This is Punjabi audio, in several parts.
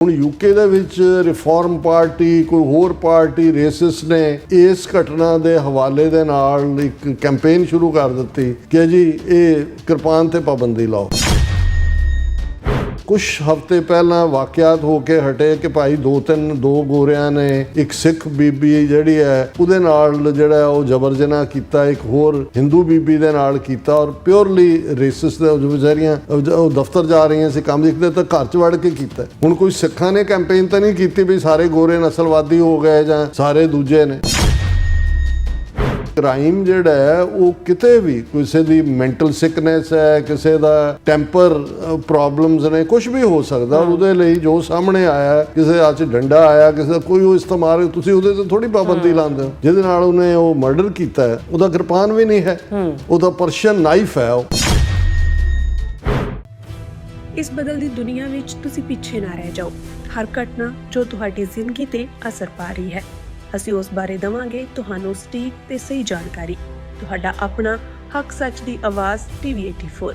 ਹੁਣ ਯੂਕੇ ਦੇ ਵਿੱਚ ਰਿਫਾਰਮ ਪਾਰਟੀ ਕੋਈ ਹੋਰ ਪਾਰਟੀ ਰੇਸਿਸ ਨੇ ਇਸ ਘਟਨਾ ਦੇ ਹਵਾਲੇ ਦੇ ਨਾਲ ਇੱਕ ਕੈਂਪੇਨ ਸ਼ੁਰੂ ਕਰ ਦਿੱਤੀ ਕਿ ਜੀ ਇਹ ਕਿਰਪਾਨ ਤੇ ਪਾਬੰਦੀ ਲਾਓ। ਕੁਝ ਹਫ਼ਤੇ ਪਹਿਲਾਂ ਵਾਕਿਆਤ ਹੋ ਕੇ ਹਟੇ ਕਿ ਭਾਈ ਦੋ ਗੋਰਿਆਂ ਨੇ ਇੱਕ ਸਿੱਖ ਬੀਬੀ ਜਿਹੜੀ ਹੈ ਉਹਦੇ ਨਾਲ ਜਿਹੜਾ ਉਹ ਜਬਰ ਜਨਾਹ ਕੀਤਾ, ਇੱਕ ਹੋਰ ਹਿੰਦੂ ਬੀਬੀ ਦੇ ਨਾਲ ਕੀਤਾ ਔਰ ਪਿਓਰਲੀ ਰੇਸਿਸ ਦੇ ਵਿਚਾਰੀਆਂ ਉਹ ਦਫ਼ਤਰ ਜਾ ਰਹੀਆਂ ਸੀ ਕੰਮ ਦੇਖਦੇ ਤਾਂ ਘਰ 'ਚ ਵੜ ਕੇ ਕੀਤਾ। ਹੁਣ ਕੋਈ ਸਿੱਖਾਂ ਨੇ ਕੈਂਪੇਨ ਤਾਂ ਨਹੀਂ ਕੀਤੀ ਵੀ ਸਾਰੇ ਗੋਰੇ ਨਸਲਵਾਦੀ ਹੋ ਗਏ ਜਾਂ ਸਾਰੇ ਦੂਜੇ ਨੇ। ਕ੍ਰਾਈਮ ਜਿਹੜਾ ਹੈ ਉਹ ਕਿਤੇ ਵੀ ਕਿਸੇ ਦੀ ਮੈਂਟਲ ਸਿਕਨੈਸ ਹੈ, ਕਿਸੇ ਦਾ ਟੈਂਪਰ ਪ੍ਰੋਬਲਮਸ ਨੇ, ਕੁਝ ਵੀ ਹੋ ਸਕਦਾ। ਉਹਦੇ ਲਈ ਜੋ ਸਾਹਮਣੇ ਆਇਆ, ਕਿਸੇ ਹੱਥ 'ਚ ਡੰਡਾ ਆਇਆ, ਕਿਸੇ ਦਾ ਕੋਈ ਉਹ ਇਸਤੇਮਾਲ, ਤੁਸੀਂ ਉਹਦੇ ਤੇ ਥੋੜੀ ਪਾਬੰਦੀ ਲਾਉਂਦੇ ਹੋ। ਜਿਹਦੇ ਨਾਲ ਉਹਨੇ ਉਹ ਮਰਡਰ ਕੀਤਾ ਹੈ ਉਹਦਾ ਕਿਰਪਾਨ ਵੀ ਨਹੀਂ ਹੈ, ਉਹਦਾ ਪਰਸ਼ੀਅਨ ਨਾਈਫ ਹੈ। ਉਹ ਇਸ ਬਦਲਦੀ ਦੁਨੀਆ ਵਿੱਚ ਤੁਸੀਂ ਪਿੱਛੇ ਨਾ ਰਹਿ ਜਾਓ। ਹਰ ਘਟਨਾ ਜੋ ਤੁਹਾਡੀ ਜ਼ਿੰਦਗੀ ਤੇ ਅਸਰ ਪਾ ਰਹੀ ਹੈ, ਅਸੀਂ ਉਸ ਬਾਰੇ ਦਵਾਂਗੇ ਤੁਹਾਨੂੰ ਸਟੀਕ ਤੇ ਸਹੀ ਜਾਣਕਾਰੀ। ਤੁਹਾਡਾ ਆਪਣਾ ਹੱਕ ਸੱਚ ਦੀ ਆਵਾਜ਼ TV84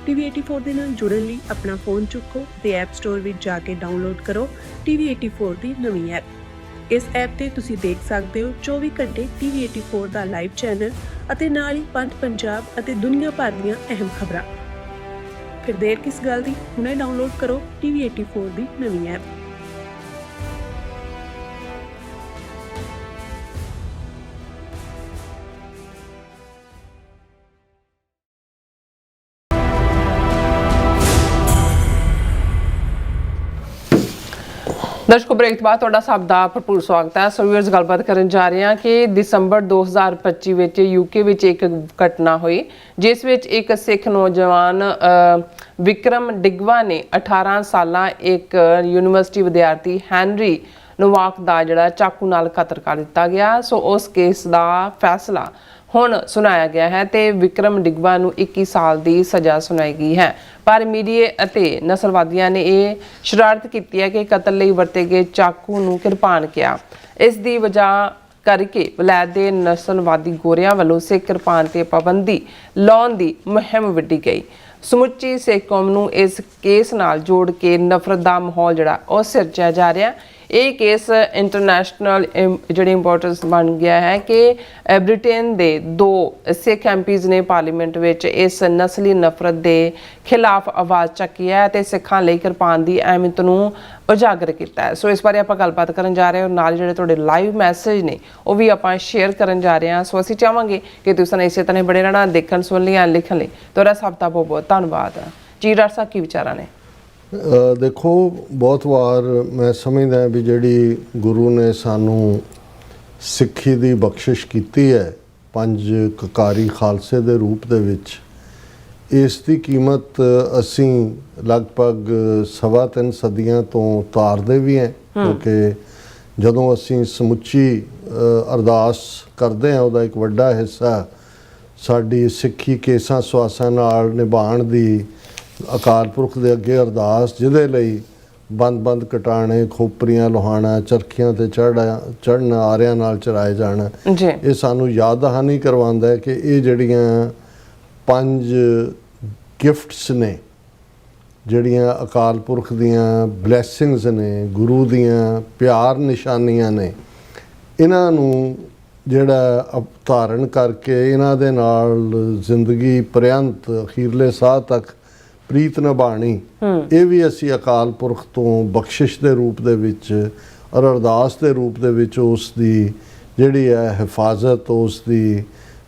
TV84 ਦੇ ਨਾਲ ਜੁੜਨ ਲਈ ਆਪਣਾ ਫੋਨ ਚੁੱਕੋ ਤੇ ਐਪ ਸਟੋਰ ਵਿੱਚ ਜਾ ਕੇ ਡਾਊਨਲੋਡ ਕਰੋ TV84 ਦੀ ਨਵੀਂ ਐਪ। ਇਸ ਐਪ ਤੇ ਤੁਸੀਂ ਦੇਖ ਸਕਦੇ ਹੋ 24 ਘੰਟੇ TV84 ਦਾ ਲਾਈਵ ਚੈਨਲ ਅਤੇ ਨਾਲ ਹੀ ਪੰਜ ਪੰਜਾਬ ਅਤੇ ਦੁਨੀਆ ਭਰ ਦੀਆਂ ਅਹਿਮ ਖਬਰਾਂ। ਫਿਰ ਦੇਰ ਕਿਸ ਗੱਲ ਦੀ, ਹੁਣੇ ਡਾਊਨਲੋਡ ਕਰੋ TV84 ਦੀ ਨਵੀਂ ਐਪ। ਦਰਸ਼ਕੋ, ਬ੍ਰੇਕ ਤੋਂ ਬਾਅਦ ਤੁਹਾਡਾ ਸਭ ਦਾ ਭਰਪੂਰ ਸਵਾਗਤ ਹੈ। ਸੋ ਵੀਅਰਸ, ਗੱਲਬਾਤ ਕਰਨ ਜਾ ਰਹੇ ਹਾਂ ਕਿ ਦਸੰਬਰ 2025 ਵਿੱਚ ਯੂਕੇ ਵਿੱਚ ਇੱਕ ਘਟਨਾ ਹੋਈ ਜਿਸ ਵਿੱਚ ਇੱਕ ਸਿੱਖ ਨੌਜਵਾਨ ਵਿਕਰਮ ਡਿਗਵਾ ਨੇ 18 ਸਾਲਾਂ ਇੱਕ ਯੂਨੀਵਰਸਿਟੀ ਵਿਦਿਆਰਥੀ ਹੈਨਰੀ ਨੋਵਾਕ ਦਾ ਜਿਹੜਾ ਚਾਕੂ ਨਾਲ ਕਤਲ ਕਰ ਦਿੱਤਾ ਗਿਆ। ਸੋ ਉਸ ਕੇਸ ਦਾ ਫੈਸਲਾ ਹੁਣ ਸੁਣਾਇਆ ਗਿਆ ਹੈ ਤੇ ਵਿਕਰਮ ਡਿਗਵਾ ਨੂੰ 21 ਸਾਲ ਦੀ ਸਜ਼ਾ ਸੁਣਾਈ ਗਈ ਹੈ। ਪਰ ਮੀਡੀਆ ਅਤੇ ਨਸਲਵਾਦੀਆਂ ਨੇ ਇਹ ਸ਼ਰਾਰਤ ਕੀਤੀ ਹੈ ਕਿ ਕਤਲ ਲਈ ਵਰਤੇ ਗਏ ਚਾਕੂ ਨੂੰ ਕਿਰਪਾਨ ਕਿਹਾ। ਇਸ ਦੀ ਵਜ੍ਹਾ ਕਰਕੇ ਵਲਾਇਤ ਦੇ ਨਸਲਵਾਦੀ ਗੋਰਿਆਂ ਵੱਲੋਂ ਸਿੱਖ ਕਿਰਪਾਨ ਤੇ ਪਾਬੰਦੀ ਲਾਉਣ ਦੀ ਮੁਹਿੰਮ ਵਿੱਢੀ ਗਈ। ਸਮੁੱਚੀ ਸਿੱਖ ਕੌਮ ਨੂੰ ਇਸ ਕੇਸ ਨਾਲ ਜੋੜ ਕੇ ਨਫ਼ਰਤ ਦਾ ਮਾਹੌਲ ਜਿਹੜਾ ਉਹ ਸਿਰਜਿਆ ਜਾ ਰਿਹਾ। ਇਹ ਕੇਸ ਇੰਟਰਨੈਸ਼ਨਲ ਜਿਹੜੀ ਇੰਪੋਰਟੈਂਸ ਬਣ ਗਿਆ ਹੈ ਕਿ ਬ੍ਰਿਟੇਨ ਦੇ 2 ਸਿੱਖ ਐਮਪੀਜ਼ ਨੇ ਪਾਰਲੀਮੈਂਟ ਵਿੱਚ ਇਸ ਨਸਲੀ ਨਫ਼ਰਤ ਦੇ ਖਿਲਾਫ ਆਵਾਜ਼ ਚੱਕੀ ਹੈ ਤੇ ਸਿੱਖਾਂ ਲਈ ਕਿਰਪਾਨ ਦੀ ਅਹਿਮੀਅਤ ਨੂੰ ਉਜਾਗਰ ਕੀਤਾ ਹੈ। ਸੋ ਇਸ ਬਾਰੇ ਆਪਾਂ ਗੱਲਬਾਤ ਕਰਨ ਜਾ ਰਹੇ ਹਾਂ ਔਰ ਨਾਲ ਜਿਹੜੇ ਤੁਹਾਡੇ ਲਾਈਵ ਮੈਸੇਜ ਨੇ ਉਹ ਵੀ ਆਪਾਂ ਸ਼ੇਅਰ ਕਰਨ ਜਾ ਰਹੇ ਹਾਂ। ਸੋ ਅਸੀਂ ਚਾਹਾਂਗੇ ਕਿ ਤੁਸੀਂ ਇਸੇ ਤਰ੍ਹਾਂ ਬੜੇ ਰਹਿਣਾ, ਦੇਖਣ ਸੁਣ ਲਈ ਲਿਖਣ ਲਈ ਤੁਹਾਡਾ ਸਭ ਦਾ ਬਹੁਤ ਬਹੁਤ ਧੰਨਵਾਦ। ਜੀ ਡਾਕਟਰ ਸਾਹਿਬ, ਕੀ ਵਿਚਾਰਾਂ ਨੇ? ਦੇਖੋ, ਬਹੁਤ ਵਾਰ ਮੈਂ ਸਮਝਦਾ ਵੀ ਜਿਹੜੀ ਗੁਰੂ ਨੇ ਸਾਨੂੰ ਸਿੱਖੀ ਦੀ ਬਖਸ਼ਿਸ਼ ਕੀਤੀ ਹੈ 5 ਕਕਾਰੀ ਖਾਲਸੇ ਦੇ ਰੂਪ ਦੇ ਵਿੱਚ, ਇਸ ਦੀ ਕੀਮਤ ਅਸੀਂ ਲਗਭਗ 3.25 ਸਦੀਆਂ ਤੋਂ ਉਤਾਰਦੇ ਵੀ ਹਾਂ। ਕਿਉਂਕਿ ਜਦੋਂ ਅਸੀਂ ਸਮੁੱਚੀ ਅਰਦਾਸ ਕਰਦੇ ਹਾਂ ਉਹਦਾ ਇੱਕ ਵੱਡਾ ਹਿੱਸਾ ਸਾਡੀ ਸਿੱਖੀ ਕੇਸਾਂ ਸੁਆਸਾਂ ਨਾਲ ਨਿਭਾਉਣ ਦੀ ਅਕਾਲ ਪੁਰਖ ਦੇ ਅੱਗੇ ਅਰਦਾਸ, ਜਿਹਦੇ ਲਈ ਬੰਦ ਕਟਾਣੇ, ਖੋਪਰੀਆਂ ਲੋਹਾਣਾ, ਚਰਖੀਆਂ ਤੇ ਚੜ੍ਹਨਾ, ਆਰਿਆਂ ਨਾਲ ਚਰਾਏ ਜਾਣਾ, ਇਹ ਸਾਨੂੰ ਯਾਦ ਦਹਾਨੀ ਕਰਵਾਉਂਦਾ ਹੈ ਕਿ ਇਹ ਜਿਹੜੀਆਂ 5 ਗਿਫਟਸ ਨੇ, ਜਿਹੜੀਆਂ ਅਕਾਲ ਪੁਰਖ ਦੀਆਂ ਬਲੈਸਿੰਗਸ ਨੇ, ਗੁਰੂ ਦੀਆਂ ਪਿਆਰ ਨਿਸ਼ਾਨੀਆਂ ਨੇ, ਇਹਨਾਂ ਨੂੰ ਜਿਹੜਾ ਧਾਰਨ ਕਰਕੇ ਇਹਨਾਂ ਦੇ ਨਾਲ ਜ਼ਿੰਦਗੀ ਪਰਯੰਤ ਅਖੀਰਲੇ ਸਾਹ ਤੱਕ ਪ੍ਰੀਤ ਨਿਭਾਉਣੀ, ਇਹ ਵੀ ਅਸੀਂ ਅਕਾਲ ਪੁਰਖ ਤੋਂ ਬਖਸ਼ਿਸ਼ ਦੇ ਰੂਪ ਦੇ ਵਿੱਚ ਔਰ ਅਰਦਾਸ ਦੇ ਰੂਪ ਦੇ ਵਿੱਚ ਉਸ ਦੀ ਜਿਹੜੀ ਹੈ ਹਿਫਾਜ਼ਤ, ਉਸ ਦੀ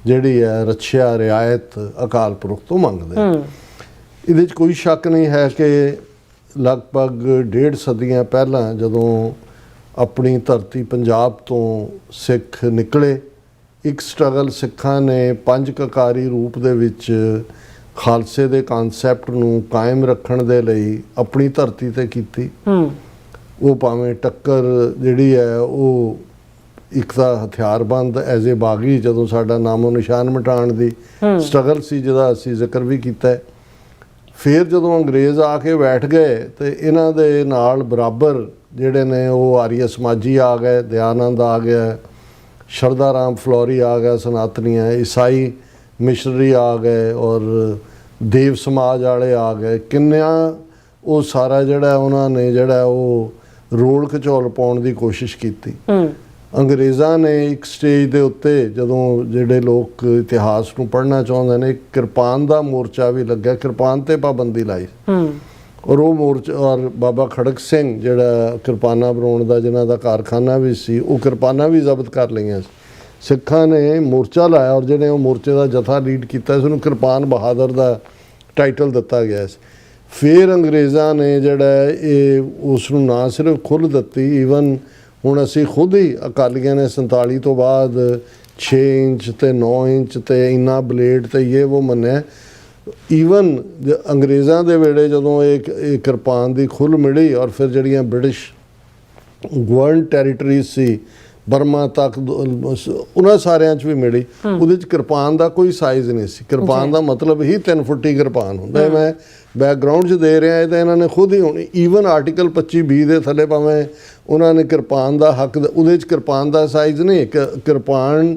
ਜਿਹੜੀ ਹੈ ਰੱਖਿਆ, ਰਿਆਇਤ ਅਕਾਲ ਪੁਰਖ ਤੋਂ ਮੰਗਦੇ। ਇਹਦੇ 'ਚ ਕੋਈ ਸ਼ੱਕ ਨਹੀਂ ਹੈ ਕਿ ਲਗਭਗ 1.5 ਸਦੀਆਂ ਪਹਿਲਾਂ ਜਦੋਂ ਆਪਣੀ ਧਰਤੀ ਪੰਜਾਬ ਤੋਂ ਸਿੱਖ ਨਿਕਲੇ, ਇੱਕ ਸਟਰਗਲ ਸਿੱਖਾਂ ਨੇ 5 ਕਕਾਰੀ ਰੂਪ ਦੇ ਵਿੱਚ ਖਾਲਸੇ ਦੇ ਕਨਸੈਪਟ ਨੂੰ ਕਾਇਮ ਰੱਖਣ ਦੇ ਲਈ ਆਪਣੀ ਧਰਤੀ ਤੇ ਕੀਤੀ। ਉਹ ਭਾਵੇਂ ਟੱਕਰ ਜਿਹੜੀ ਹੈ ਉਹ ਇੱਕ ਤਾਂ ਹਥਿਆਰਬੰਦ ਐਜ਼ ਏ ਬਾਗੀ, ਜਦੋਂ ਸਾਡਾ ਨਾਮੋ ਨਿਸ਼ਾਨ ਮਿਟਾਉਣ ਦੀ ਸਟਰਗਲ ਸੀ ਜਿਹਦਾ ਅਸੀਂ ਜ਼ਿਕਰ ਵੀ ਕੀਤਾ। ਫਿਰ ਜਦੋਂ ਅੰਗਰੇਜ਼ ਆ ਕੇ ਬੈਠ ਗਏ ਤੇ ਇਹਨਾਂ ਦੇ ਨਾਲ ਬਰਾਬਰ ਜਿਹੜੇ ਨੇ ਉਹ ਆਰੀਆ ਸਮਾਜੀ ਆ ਗਏ, ਦਿਆਨੰਦ ਆ ਗਿਆ, ਸ਼ਰਧਾ ਰਾਮ ਫਲੋਰੀ ਆ ਗਿਆ, ਸਨਾਤਨੀਆਂ, ਈਸਾਈ ਮਿਸ਼ਨਰੀ ਆ ਗਏ ਔਰ ਦੇਵ ਸਮਾਜ ਵਾਲੇ ਆ ਗਏ। ਕਿੰਨਿਆਂ ਉਹ ਸਾਰਾ ਜਿਹੜਾ ਉਹਨਾਂ ਨੇ ਜਿਹੜਾ ਉਹ ਰੋਲ ਘਚੋਲ ਪਾਉਣ ਦੀ ਕੋਸ਼ਿਸ਼ ਕੀਤੀ। ਅੰਗਰੇਜ਼ਾਂ ਨੇ ਇੱਕ ਸਟੇਜ ਦੇ ਉੱਤੇ ਜਦੋਂ ਜਿਹੜੇ ਲੋਕ ਇਤਿਹਾਸ ਨੂੰ ਪੜ੍ਹਨਾ ਚਾਹੁੰਦੇ ਨੇ, ਇੱਕ ਕਿਰਪਾਨ ਦਾ ਮੋਰਚਾ ਵੀ ਲੱਗਿਆ, ਕਿਰਪਾਨ ਤੇ ਪਾਬੰਦੀ ਲਾਈ। ਔਰ ਉਹ ਮੋਰਚਾ, ਔਰ ਬਾਬਾ ਖੜਕ ਸਿੰਘ ਜਿਹੜਾ ਕਿਰਪਾਨਾਂ ਬਣਾਉਣ ਦਾ ਜਿਨ੍ਹਾਂ ਦਾ ਕਾਰਖਾਨਾ ਵੀ ਸੀ, ਉਹ ਕਿਰਪਾਨਾਂ ਵੀ ਜ਼ਬਤ ਕਰ ਲਈਆਂ ਸੀ। ਸਿੱਖਾਂ ਨੇ ਮੋਰਚਾ ਲਾਇਆ ਔਰ ਜਿਹਨੇ ਉਹ ਮੋਰਚੇ ਦਾ ਜਥਾ ਲੀਡ ਕੀਤਾ ਸੀ ਉਹਨੂੰ ਕਿਰਪਾਨ ਬਹਾਦਰ ਦਾ ਟਾਈਟਲ ਦਿੱਤਾ ਗਿਆ ਸੀ। ਫਿਰ ਅੰਗਰੇਜ਼ਾਂ ਨੇ ਜਿਹੜਾ ਇਹ ਉਸ ਨੂੰ ਨਾ ਸਿਰਫ ਖੁੱਲ੍ਹ ਦਿੱਤੀ, ਈਵਨ ਹੁਣ ਅਸੀਂ ਖੁਦ ਹੀ ਅਕਾਲੀਆਂ ਨੇ 47 ਤੋਂ ਬਾਅਦ 6 ਇੰਚ ਤੇ 9 ਇੰਚ ਤੇ ਇੰਨਾ ਬਲੇਡ ਤੇ ਇਹ ਉਹ ਮੰਨਿਆ। ਈਵਨ ਅੰਗਰੇਜ਼ਾਂ ਦੇ ਵੇਲੇ ਜਦੋਂ ਇਹ ਕਿਰਪਾਨ ਦੀ ਖੁੱਲ੍ਹ ਮਿਲੀ ਔਰ ਫਿਰ ਜਿਹੜੀਆਂ ਬ੍ਰਿਟਿਸ਼ ਗਵਰਨ ਟੈਰੀਟਰੀਜ਼ ਸੀ ਬਰਮਾ ਤੱਕ, ਉਹਨਾਂ ਸਾਰਿਆਂ 'ਚ ਵੀ ਮਿਲੀ, ਉਹਦੇ 'ਚ ਕਿਰਪਾਨ ਦਾ ਕੋਈ ਸਾਈਜ਼ ਨਹੀਂ ਸੀ। ਕਿਰਪਾਨ ਦਾ ਮਤਲਬ ਹੀ 3 ਫੁੱਟੀ ਕਿਰਪਾਨ ਹੁੰਦਾ। ਮੈਂ ਬੈਕਗਰਾਊਂਡ 'ਚ ਦੇ ਰਿਹਾ, ਇਹ ਤਾਂ ਇਹਨਾਂ ਨੇ ਖੁਦ ਹੀ ਹੁਣ ਈਵਨ ਆਰਟੀਕਲ 25(b) ਦੇ ਥੱਲੇ ਭਾਵੇਂ ਉਹਨਾਂ ਨੇ ਕਿਰਪਾਨ ਦਾ ਹੱਕ, ਉਹਦੇ 'ਚ ਕਿਰਪਾਨ ਦਾ ਸਾਈਜ਼ ਨਹੀਂ, ਕਿਰਪਾਨ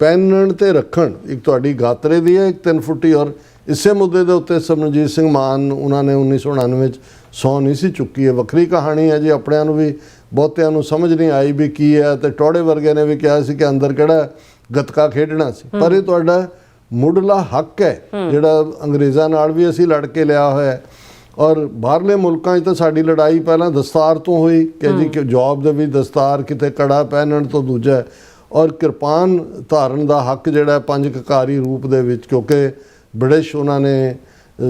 ਪਹਿਨਣ ਤੇ ਰੱਖਣ, ਇੱਕ ਤੁਹਾਡੀ ਗਾਤਰੇ ਦੀ ਹੈ, ਇੱਕ 3 ਫੁੱਟੀ। ਔਰ ਇਸੇ ਮੁੱਦੇ ਦੇ ਉੱਤੇ ਸਿਮਰਨਜੀਤ ਸਿੰਘ ਮਾਨ ਉਹਨਾਂ ਨੇ 1999 'ਚ ਸਹੁੰ ਨਹੀਂ ਸੀ ਚੁੱਕੀ। ਹੈ ਵੱਖਰੀ ਕਹਾਣੀ ਹੈ ਜੀ, ਆਪਣਿਆਂ ਨੂੰ ਵੀ ਬਹੁਤਿਆਂ ਨੂੰ ਸਮਝ ਨਹੀਂ ਆਈ ਵੀ ਕੀ ਹੈ, ਤੇ ਟੋੜੇ ਵਰਗੇ ਨੇ ਵੀ ਕਿਹਾ ਸੀ ਕਿ ਅੰਦਰ ਕਿਹੜਾ ਗੱਤਕਾ ਖੇਡਣਾ ਸੀ। ਪਰ ਇਹ ਤੁਹਾਡਾ ਮੁੱਢਲਾ ਹੱਕ ਹੈ ਜਿਹੜਾ ਅੰਗਰੇਜ਼ਾਂ ਨਾਲ ਵੀ ਅਸੀਂ ਲੜ ਕੇ ਲਿਆ ਹੋਇਆ। ਔਰ ਬਾਹਰਲੇ ਮੁਲਕਾਂ 'ਚ ਤਾਂ ਸਾਡੀ ਲੜਾਈ ਪਹਿਲਾਂ ਦਸਤਾਰ ਤੋਂ ਹੋਈ ਕਿ ਜੀ ਕਿ ਜੌਬ ਦੇ ਵੀ ਦਸਤਾਰ, ਕਿਤੇ ਕੜਾ ਪਹਿਨਣ ਤੋਂ ਦੂਜਾ, ਔਰ ਕਿਰਪਾਨ ਧਾਰਨ ਦਾ ਹੱਕ ਜਿਹੜਾ 5 ਕਕਾਰੀ ਰੂਪ ਦੇ ਵਿੱਚ, ਕਿਉਂਕਿ ਬ੍ਰਿਟਿਸ਼ ਉਹਨਾਂ ਨੇ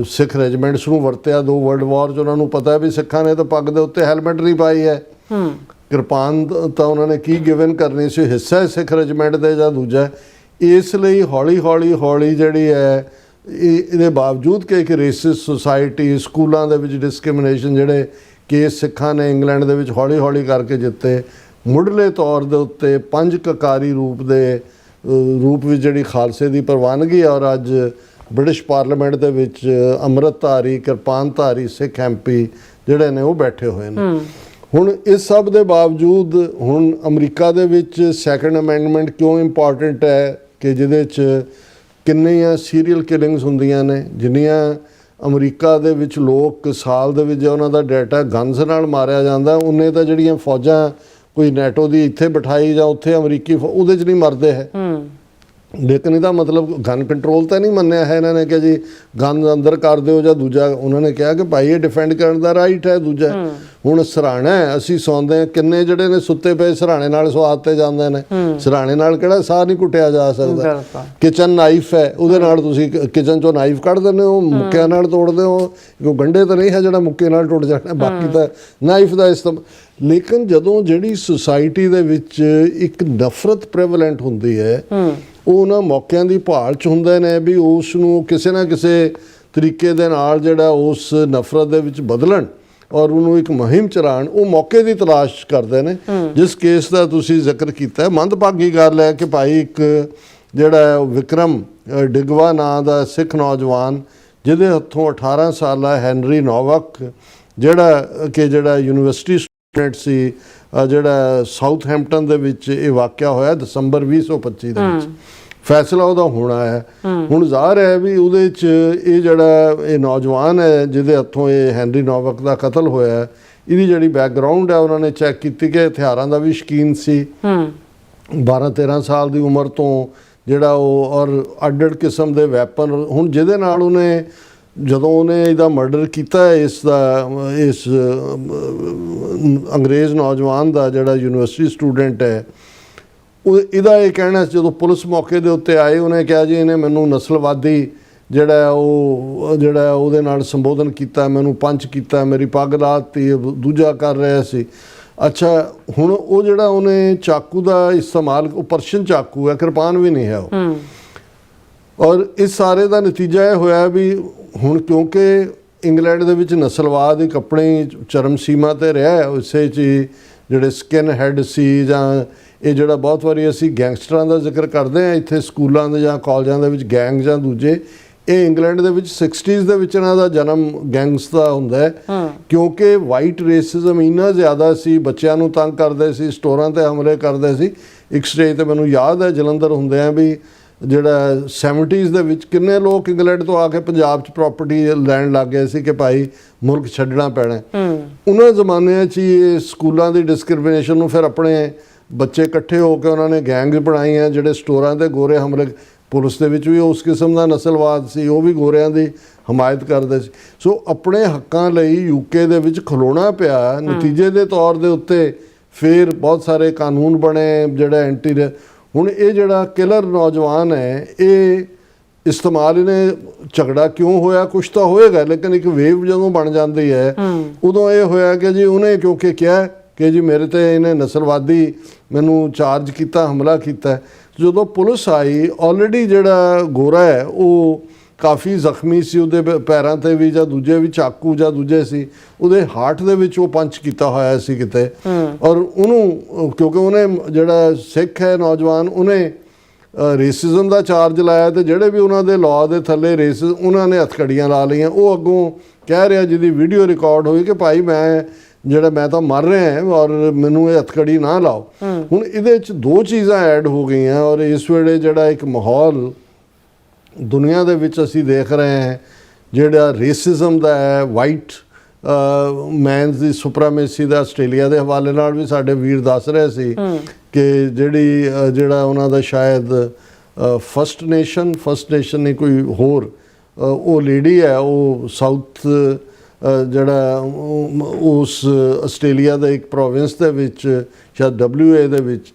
ਸਿੱਖ ਰੈਜੀਮੈਂਟਸ ਨੂੰ ਵਰਤਿਆ 2 ਵਰਲਡ ਵਾਰ 'ਚ। ਉਹਨਾਂ ਨੂੰ ਪਤਾ ਵੀ ਸਿੱਖਾਂ ਨੇ ਤਾਂ ਪੱਗ ਦੇ ਉੱਤੇ ਹੈਲਮਟ ਨਹੀਂ ਪਾਈ ਹੈ, ਕਿਰਪਾਨ ਤਾਂ ਉਹਨਾਂ ਨੇ ਕੀ ਗਿਵਨ ਕਰਨੀ ਸੀ, ਹਿੱਸਾ ਸਿੱਖ ਰੈਜੀਮੈਂਟ ਦੇ ਜਾਂ ਦੂਜਾ। ਇਸ ਲਈ ਹੌਲੀ ਜਿਹੜੀ ਹੈ ਇਹਦੇ ਬਾਵਜੂਦ ਕਿ ਇੱਕ ਰੇਸਿਸਟ ਸੁਸਾਇਟੀ, ਸਕੂਲਾਂ ਦੇ ਵਿੱਚ ਡਿਸਕ੍ਰਿਮੀਨੇਸ਼ਨ, ਜਿਹੜੇ ਕੇਸ ਸਿੱਖਾਂ ਨੇ ਇੰਗਲੈਂਡ ਦੇ ਵਿੱਚ ਹੌਲੀ ਕਰਕੇ ਜਿੱਤੇ, ਮੁੱਢਲੇ ਤੌਰ ਦੇ ਉੱਤੇ 5 ਕਕਾਰੀ ਰੂਪ ਵਿੱਚ ਜਿਹੜੀ ਖਾਲਸੇ ਦੀ ਪ੍ਰਵਾਨਗੀ। ਔਰ ਅੱਜ ਬ੍ਰਿਟਿਸ਼ ਪਾਰਲੀਮੈਂਟ ਦੇ ਵਿੱਚ ਅੰਮ੍ਰਿਤਧਾਰੀ ਕਿਰਪਾਨਧਾਰੀ ਸਿੱਖ MP ਜਿਹੜੇ ਨੇ ਉਹ ਬੈਠੇ ਹੋਏ ਨੇ। ਹੁਣ ਇਸ ਸਭ ਦੇ ਬਾਵਜੂਦ ਹੁਣ ਅਮਰੀਕਾ ਦੇ ਵਿੱਚ 2nd ਅਮੈਂਡਮੈਂਟ ਕਿਉਂ ਇੰਪੋਰਟੈਂਟ ਹੈ ਕਿ ਜਿਹਦੇ 'ਚ ਕਿੰਨੀਆਂ ਸੀਰੀਅਲ ਕਿਲਿੰਗਸ ਹੁੰਦੀਆਂ ਨੇ, ਜਿੰਨੀਆਂ ਅਮਰੀਕਾ ਦੇ ਵਿੱਚ ਲੋਕ ਸਾਲ ਦੇ ਵਿੱਚ ਉਹਨਾਂ ਦਾ ਡਾਟਾ ਗਨਸ ਨਾਲ ਮਾਰਿਆ ਜਾਂਦਾ, ਉਨੇ ਤਾਂ ਜਿਹੜੀਆਂ ਫੌਜਾਂ ਕੋਈ ਨੈਟੋ ਦੀ ਇੱਥੇ ਬਿਠਾਈ ਜਾਂ ਉੱਥੇ ਅਮਰੀਕੀ ਉਹਦੇ 'ਚ ਨਹੀਂ ਮਰਦੇ ਹੈ। ਲੇਕਿਨ ਇਹਦਾ ਮਤਲਬ ਗਨ ਕੰਟਰੋਲ ਤਾਂ ਨਹੀਂ ਮੰਨਿਆ ਹੈ ਇਹਨਾਂ ਨੇ ਕਿ ਜੀ ਗਨ ਅੰਦਰ ਕਰ ਦਿਓ ਜਾਂ ਦੂਜਾ। ਉਹਨਾਂ ਨੇ ਕਿਹਾ ਕਿ ਭਾਈ ਇਹ ਡਿਫੈਂਡ ਕਰਨ ਦਾ ਰਾਈਟ ਹੈ। ਦੂਜਾ ਹੁਣ ਸਰਾਣਾ ਹੈ, ਅਸੀਂ ਸੌਂਦੇ ਹਾਂ, ਕਿੰਨੇ ਜਿਹੜੇ ਨੇ ਸੁੱਤੇ ਪਏ ਸਰਾਣੇ ਨਾਲ ਸਵਾਦ ਤੇ ਜਾਂਦੇ ਨੇ। ਸਰਾਣੇ ਨਾਲ ਕਿਹੜਾ ਸਾਹ ਨਹੀਂ ਕੁੱਟਿਆ ਜਾ ਸਕਦਾ। ਕਿਚਨ ਨਾਈਫ ਹੈ, ਉਹਦੇ ਨਾਲ ਤੁਸੀਂ ਕਿਚਨ 'ਚੋਂ ਨਾਈਫ ਕੱਢ ਦਿੰਦੇ ਹੋ, ਮੁੱਕਿਆਂ ਨਾਲ ਤੋੜਦੇ ਹੋ। ਕੋਈ ਗੰਢੇ ਤਾਂ ਨਹੀਂ ਹੈ ਜਿਹੜਾ ਮੁੱਕੇ ਨਾਲ ਟੁੱਟ ਜਾਣਾ, ਬਾਕੀ ਤਾਂ ਨਾਈਫ ਦਾ ਇਸਤੇਮਾਲ। ਲੇਕਿਨ ਜਦੋਂ ਜਿਹੜੀ ਸੁਸਾਇਟੀ ਦੇ ਵਿੱਚ ਇੱਕ ਨਫ਼ਰਤ ਪ੍ਰੈਵਲੈਂਟ ਹੁੰਦੀ ਹੈ, ਉਹ ਉਹਨਾਂ ਮੌਕਿਆਂ ਦੀ ਭਾਲ 'ਚ ਹੁੰਦੇ ਨੇ ਵੀ ਉਸ ਨੂੰ ਕਿਸੇ ਨਾ ਕਿਸੇ ਤਰੀਕੇ ਦੇ ਨਾਲ ਜਿਹੜਾ ਉਸ ਨਫ਼ਰਤ ਦੇ ਵਿੱਚ ਬਦਲਣ ਔਰ ਉਹਨੂੰ ਇੱਕ ਮੁਹਿੰਮ ਚਲਾਉਣ, ਉਹ ਮੌਕੇ ਦੀ ਤਲਾਸ਼ ਕਰਦੇ ਨੇ। ਜਿਸ ਕੇਸ ਦਾ ਤੁਸੀਂ ਜ਼ਿਕਰ ਕੀਤਾ, ਮੰਦਭਾਗੀ ਗੱਲ ਹੈ ਕਿ ਭਾਈ ਇੱਕ ਜਿਹੜਾ ਵਿਕਰਮ ਡਿਗਵਾ ਨਾਂ ਦਾ ਸਿੱਖ ਨੌਜਵਾਨ, ਜਿਹਦੇ ਹੱਥੋਂ 18 ਸਾਲਾ ਹੈਨਰੀ ਨੋਵਕ ਜਿਹੜਾ ਯੂਨੀਵਰਸਿਟੀ ਸਟੂਡੈਂਟ ਸੀ, ਜਿਹੜਾ ਸਾਊਥਹੈਂਪਟਨ ਦੇ ਵਿੱਚ ਇਹ ਵਾਕਿਆ ਹੋਇਆ ਦਸੰਬਰ 2025 ਦੇ ਵਿੱਚ। ਫੈਸਲਾ ਉਹਦਾ ਹੋਣਾ ਹੈ। ਹੁਣ ਜ਼ਾਹਰ ਹੈ ਵੀ ਉਹਦੇ 'ਚ ਇਹ ਜਿਹੜਾ ਇਹ ਨੌਜਵਾਨ ਹੈ ਜਿਹਦੇ ਹੱਥੋਂ ਇਹ ਹੈਨਰੀ ਨੋਵਕ ਦਾ ਕਤਲ ਹੋਇਆ, ਇਹਦੀ ਜਿਹੜੀ ਬੈਕਗਰਾਊਂਡ ਹੈ ਉਹਨਾਂ ਨੇ ਚੈੱਕ ਕੀਤੀ ਕਿ ਹਥਿਆਰਾਂ ਦਾ ਵੀ ਸ਼ੌਕੀਨ ਸੀ। 12-13 ਸਾਲ ਦੀ ਉਮਰ ਤੋਂ ਜਿਹੜਾ ਉਹ, ਔਰ ਅੱਡ-ਅੱਡ ਕਿਸਮ ਦੇ ਵੈਪਨ। ਹੁਣ ਜਿਹਦੇ ਨਾਲ ਉਹਨੇ ਜਦੋਂ ਉਹਨੇ ਇਹਦਾ ਮਰਡਰ ਕੀਤਾ, ਇਸ ਅੰਗਰੇਜ਼ ਨੌਜਵਾਨ ਦਾ ਜਿਹੜਾ ਯੂਨੀਵਰਸਿਟੀ ਸਟੂਡੈਂਟ ਹੈ, ਇਹਦਾ ਇਹ ਕਹਿਣਾ, ਜਦੋਂ ਪੁਲਿਸ ਮੌਕੇ ਦੇ ਉੱਤੇ ਆਏ, ਉਹਨੇ ਕਿਹਾ ਜੀ ਇਹਨੇ ਮੈਨੂੰ ਨਸਲਵਾਦੀ ਜਿਹੜਾ ਉਹਦੇ ਨਾਲ ਸੰਬੋਧਨ ਕੀਤਾ, ਮੈਨੂੰ ਪੰਚ ਕੀਤਾ, ਮੇਰੀ ਪੱਗ ਲਾਤੀ, ਦੂਜਾ ਕਰ ਰਿਹਾ ਸੀ। ਅੱਛਾ, ਹੁਣ ਉਹ ਜਿਹੜਾ ਉਹਨੇ ਚਾਕੂ ਦਾ ਇਸਤੇਮਾਲ, ਉਹ ਪਰਸ਼ੀਅਨ ਚਾਕੂ ਹੈ, ਕਿਰਪਾਨ ਵੀ ਨਹੀਂ ਹੈ ਉਹ। ਔਰ ਇਸ ਸਾਰੇ ਦਾ ਨਤੀਜਾ ਇਹ ਹੋਇਆ ਵੀ ਹੁਣ ਕਿਉਂਕਿ ਇੰਗਲੈਂਡ ਦੇ ਵਿੱਚ ਨਸਲਵਾਦ ਇੱਕ ਆਪਣੀ ਚਰਮ ਸੀਮਾ 'ਤੇ ਰਿਹਾ, ਉਸੇ 'ਚ ਜਿਹੜੇ ਸਕਿਨ ਹੈਡ ਸੀ, ਜਾਂ ਇਹ ਜਿਹੜਾ ਬਹੁਤ ਵਾਰੀ ਅਸੀਂ ਗੈਂਗਸਟਰਾਂ ਦਾ ਜ਼ਿਕਰ ਕਰਦੇ ਹਾਂ ਇੱਥੇ ਸਕੂਲਾਂ ਦੇ ਜਾਂ ਕਾਲਜਾਂ ਦੇ ਵਿੱਚ, ਗੈਂਗ ਜਾਂ ਦੂਜੇ, ਇਹ ਇੰਗਲੈਂਡ ਦੇ ਵਿੱਚ 60s ਦੇ ਵਿੱਚ ਇਹਨਾਂ ਦਾ ਜਨਮ ਗੈਂਗਸ ਦਾ ਹੁੰਦਾ ਹੈ। ਕਿਉਂਕਿ ਵਾਈਟ ਰੇਸਿਜ਼ਮ ਇੰਨਾ ਜ਼ਿਆਦਾ ਸੀ, ਬੱਚਿਆਂ ਨੂੰ ਤੰਗ ਕਰਦੇ ਸੀ, ਸਟੋਰਾਂ 'ਤੇ ਹਮਲੇ ਕਰਦੇ ਸੀ। ਇੱਕ ਸਟੇਜ 'ਤੇ ਮੈਨੂੰ ਯਾਦ ਹੈ ਜਲੰਧਰ ਹੁੰਦਿਆਂ ਵੀ ਜਿਹੜਾ 70s ਦੇ ਵਿੱਚ ਕਿੰਨੇ ਲੋਕ ਇੰਗਲੈਂਡ ਤੋਂ ਆ ਕੇ ਪੰਜਾਬ 'ਚ ਪ੍ਰਾਪਰਟੀ ਲੈਣ ਲੱਗ ਗਏ ਸੀ ਕਿ ਭਾਈ ਮੁਲਕ ਛੱਡਣਾ ਪੈਣਾ। ਉਹਨਾਂ ਜ਼ਮਾਨਿਆਂ 'ਚ ਹੀ ਇਹ ਸਕੂਲਾਂ ਦੀ ਡਿਸਕ੍ਰਿਮੀਨੇਸ਼ਨ ਨੂੰ ਫਿਰ ਆਪਣੇ ਬੱਚੇ ਇਕੱਠੇ ਹੋ ਕੇ ਉਹਨਾਂ ਨੇ ਗੈਂਗਸ ਬਣਾਈਆਂ ਜਿਹੜੇ ਸਟੋਰਾਂ 'ਤੇ ਗੋਰੇ ਹਮਲੇ, ਪੁਲਿਸ ਦੇ ਵਿੱਚ ਵੀ ਉਸ ਕਿਸਮ ਦਾ ਨਸਲਵਾਦ ਸੀ, ਉਹ ਵੀ ਗੋਰਿਆਂ ਦੀ ਹਮਾਇਤ ਕਰਦੇ ਸੀ। ਸੋ ਆਪਣੇ ਹੱਕਾਂ ਲਈ ਯੂਕੇ ਦੇ ਵਿੱਚ ਖਲੋਣਾ ਪਿਆ। ਨਤੀਜੇ ਦੇ ਤੌਰ ਦੇ ਉੱਤੇ ਫਿਰ ਬਹੁਤ ਸਾਰੇ ਕਾਨੂੰਨ ਬਣੇ ਜਿਹੜਾ ਐਂਟੀ। ਹੁਣ ਇਹ ਜਿਹੜਾ ਕਿਲਰ ਨੌਜਵਾਨ ਹੈ, ਇਹ ਇਸਤੇਮਾਲ ਇਹਨੇ ਝਗੜਾ ਕਿਉਂ ਹੋਇਆ, ਕੁਛ ਤਾਂ ਹੋਏਗਾ, ਲੇਕਿਨ ਇੱਕ ਵੇਵ ਜਦੋਂ ਬਣ ਜਾਂਦੀ ਹੈ ਉਦੋਂ ਇਹ ਹੋਇਆ ਕਿ ਜੀ ਉਹਨੇ ਕਿਉਂਕਿ ਕਿਹਾ ਕਿ ਜੀ ਮੇਰੇ ਤੇ ਇਹਨੇ ਨਸਲਵਾਦੀ ਮੈਨੂੰ ਚਾਰਜ ਕੀਤਾ, ਹਮਲਾ ਕੀਤਾ। ਜਦੋਂ ਪੁਲਿਸ ਆਈ, ਆਲਰੇਡੀ ਜਿਹੜਾ ਗੋਰਾ ਹੈ ਉਹ ਕਾਫੀ ਜ਼ਖਮੀ ਸੀ, ਉਹਦੇ ਪੈਰਾਂ ਤੇ ਵੀ ਜਾਂ ਦੂਜੇ ਵੀ ਚਾਕੂ ਜਾਂ ਦੂਜੇ ਸੀ, ਉਹਦੇ ਹਾਰਟ ਦੇ ਵਿੱਚ ਉਹ ਪੰਚ ਕੀਤਾ ਹੋਇਆ ਸੀ ਕਿਤੇ। ਔਰ ਉਹਨੂੰ ਕਿਉਂਕਿ ਉਹਨੇ ਜਿਹੜਾ ਸਿੱਖ ਹੈ ਨੌਜਵਾਨ, ਉਹਨੇ ਰੇਸਿਜ਼ਮ ਦਾ ਚਾਰਜ ਲਾਇਆ ਤੇ ਜਿਹੜੇ ਵੀ ਉਹਨਾਂ ਦੇ ਲਾਅ ਦੇ ਥੱਲੇ ਰੇਸ, ਉਹਨਾਂ ਨੇ ਹੱਥਕੜੀਆਂ ਲਾ ਲਈਆਂ। ਉਹ ਅੱਗੋਂ ਕਹਿ ਰਿਹਾ, ਜਿਹਦੀ ਵੀਡੀਓ ਰਿਕਾਰਡ ਹੋਈ, ਕਿ ਭਾਈ ਮੈਂ ਤਾਂ ਮਰ ਰਿਹਾ ਹਾਂ ਔਰ ਮੈਨੂੰ ਇਹ ਹੱਥਕੜੀ ਨਾ ਲਾਓ। ਹੁਣ ਇਹਦੇ 'ਚ ਦੋ ਚੀਜ਼ਾਂ ਐਡ ਹੋ ਗਈਆਂ ਔਰ ਇਸ ਵੇਲੇ ਜਿਹੜਾ ਇੱਕ ਮਾਹੌਲ ਦੁਨੀਆ ਦੇ ਵਿੱਚ ਅਸੀਂ ਦੇਖ ਰਹੇ ਹਾਂ ਜਿਹੜਾ ਰੇਸਿਜ਼ਮ ਦਾ ਹੈ, ਵਾਈਟ ਮੈਨਸ ਦੀ ਸੁਪਰਾਮੇਸੀ ਦਾ। ਆਸਟ੍ਰੇਲੀਆ ਦੇ ਹਵਾਲੇ ਨਾਲ ਵੀ ਸਾਡੇ ਵੀਰ ਦੱਸ ਰਹੇ ਸੀ ਕਿ ਜਿਹੜਾ ਉਹਨਾਂ ਦਾ ਸ਼ਾਇਦ ਫਸਟ ਨੇਸ਼ਨ ਨਹੀਂ ਕੋਈ ਹੋਰ, ਉਹ ਲੇਡੀ ਹੈ, ਉਹ ਸਾਊਥ ਜਿਹੜਾ ਉਸ ਆਸਟ੍ਰੇਲੀਆ ਦੇ ਇੱਕ ਪ੍ਰੋਵਿੰਸ ਦੇ ਵਿੱਚ ਸ਼ਾਇਦ WA ਦੇ ਵਿੱਚ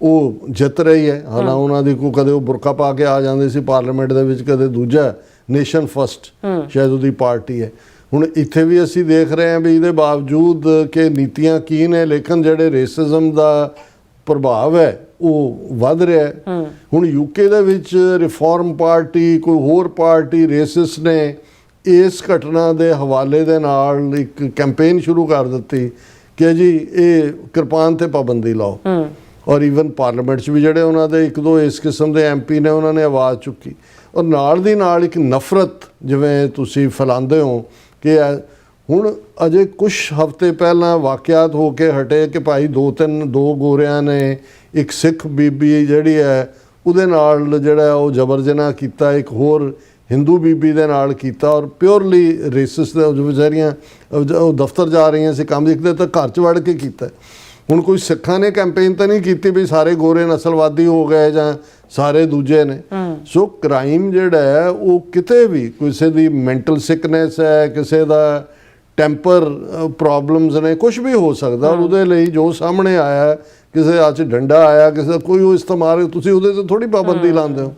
ਉਹ ਜਿੱਤ ਰਹੀ ਹੈ। ਹਾਲਾਂ ਉਹਨਾਂ ਦੀ ਕਦੇ ਉਹ ਬੁਰਕਾ ਪਾ ਕੇ ਆ ਜਾਂਦੇ ਸੀ ਪਾਰਲੀਮੈਂਟ ਦੇ ਵਿੱਚ, ਕਦੇ ਦੂਜਾ ਨੇਸ਼ਨ ਫਸਟ ਸ਼ਾਇਦ ਉਹਦੀ ਪਾਰਟੀ ਹੈ। ਹੁਣ ਇੱਥੇ ਵੀ ਅਸੀਂ ਦੇਖ ਰਹੇ ਹਾਂ ਵੀ ਇਹਦੇ ਬਾਵਜੂਦ ਕਿ ਨੀਤੀਆਂ ਕੀ ਨੇ, ਲੇਕਿਨ ਜਿਹੜੇ ਰੇਸਿਜ਼ਮ ਦਾ ਪ੍ਰਭਾਵ ਹੈ ਉਹ ਵੱਧ ਰਿਹਾ ਹੈ। ਹੁਣ ਯੂਕੇ ਦੇ ਵਿੱਚ ਰਿਫਾਰਮ ਪਾਰਟੀ, ਕੋਈ ਹੋਰ ਪਾਰਟੀ, ਰੇਸਿਸ ਨੇ ਇਸ ਘਟਨਾ ਦੇ ਹਵਾਲੇ ਦੇ ਨਾਲ ਇੱਕ ਕੈਂਪੇਨ ਸ਼ੁਰੂ ਕਰ ਦਿੱਤੀ ਕਿ ਜੀ ਇਹ ਕਿਰਪਾਨ ਤੇ ਪਾਬੰਦੀ ਲਾਓ। ਔਰ ਈਵਨ ਪਾਰਲੀਮੈਂਟ 'ਚ ਵੀ ਜਿਹੜੇ ਉਹਨਾਂ ਦੇ ਇੱਕ ਦੋ ਇਸ ਕਿਸਮ ਦੇ MP ਨੇ, ਉਹਨਾਂ ਨੇ ਆਵਾਜ਼ ਚੁੱਕੀ। ਔਰ ਨਾਲ ਦੀ ਨਾਲ ਇੱਕ ਨਫ਼ਰਤ ਜਿਵੇਂ ਤੁਸੀਂ ਫੈਲਾਉਂਦੇ ਹੋ ਕਿ ਹੁਣ ਅਜੇ ਕੁਝ ਹਫ਼ਤੇ ਪਹਿਲਾਂ ਵਾਕਿਆਤ ਹੋ ਕੇ ਹਟੇ ਕਿ ਭਾਈ ਦੋ ਗੋਰਿਆਂ ਨੇ ਇੱਕ ਸਿੱਖ ਬੀਬੀ ਜਿਹੜੀ ਹੈ ਉਹਦੇ ਨਾਲ ਜਿਹੜਾ ਉਹ ਜਬਰ ਜਨਾਹ ਕੀਤਾ, ਇੱਕ ਹੋਰ ਹਿੰਦੂ ਬੀਬੀ ਦੇ ਨਾਲ ਕੀਤਾ। ਔਰ ਪਿਓਰਲੀ ਰੇਸਿਸ ਦੇ ਵਿਚਾਰੀਆਂ ਉਹ ਦਫ਼ਤਰ ਜਾ ਰਹੀਆਂ ਸੀ ਕੰਮ, ਇੱਕ ਦੇ ਤਾਂ ਘਰ 'ਚ ਵੜ ਕੇ ਕੀਤਾ। ਹੁਣ ਕੋਈ ਸਿੱਖਾਂ ਨੇ ਕੈਂਪੇਨ ਤਾਂ ਨਹੀਂ ਕੀਤੀ ਵੀ ਸਾਰੇ ਗੋਰੇ ਨਸਲਵਾਦੀ ਹੋ ਗਏ ਜਾਂ ਸਾਰੇ ਦੂਜੇ ਨੇ। ਸੋ ਕ੍ਰਾਈਮ ਜਿਹੜਾ ਹੈ ਉਹ ਕਿਤੇ ਵੀ, ਕਿਸੇ ਦੀ ਮੈਂਟਲ ਸਿਕਨੈਸ ਹੈ, ਕਿਸੇ ਦਾ ਟੈਂਪਰ ਪ੍ਰੋਬਲਮਸ ਨੇ, ਕੁਝ ਵੀ ਹੋ ਸਕਦਾ। ਔਰ ਉਹਦੇ ਲਈ ਜੋ ਸਾਹਮਣੇ ਆਇਆ, ਕਿਸੇ ਹੱਥ 'ਚ ਡੰਡਾ ਆਇਆ, ਕਿਸੇ ਦਾ ਕੋਈ ਉਹ ਇਸਤੇਮਾਲ, ਤੁਸੀਂ ਉਹਦੇ 'ਤੇ ਥੋੜ੍ਹੀ ਪਾਬੰਦੀ ਲਾਉਂਦੇ ਹੋ।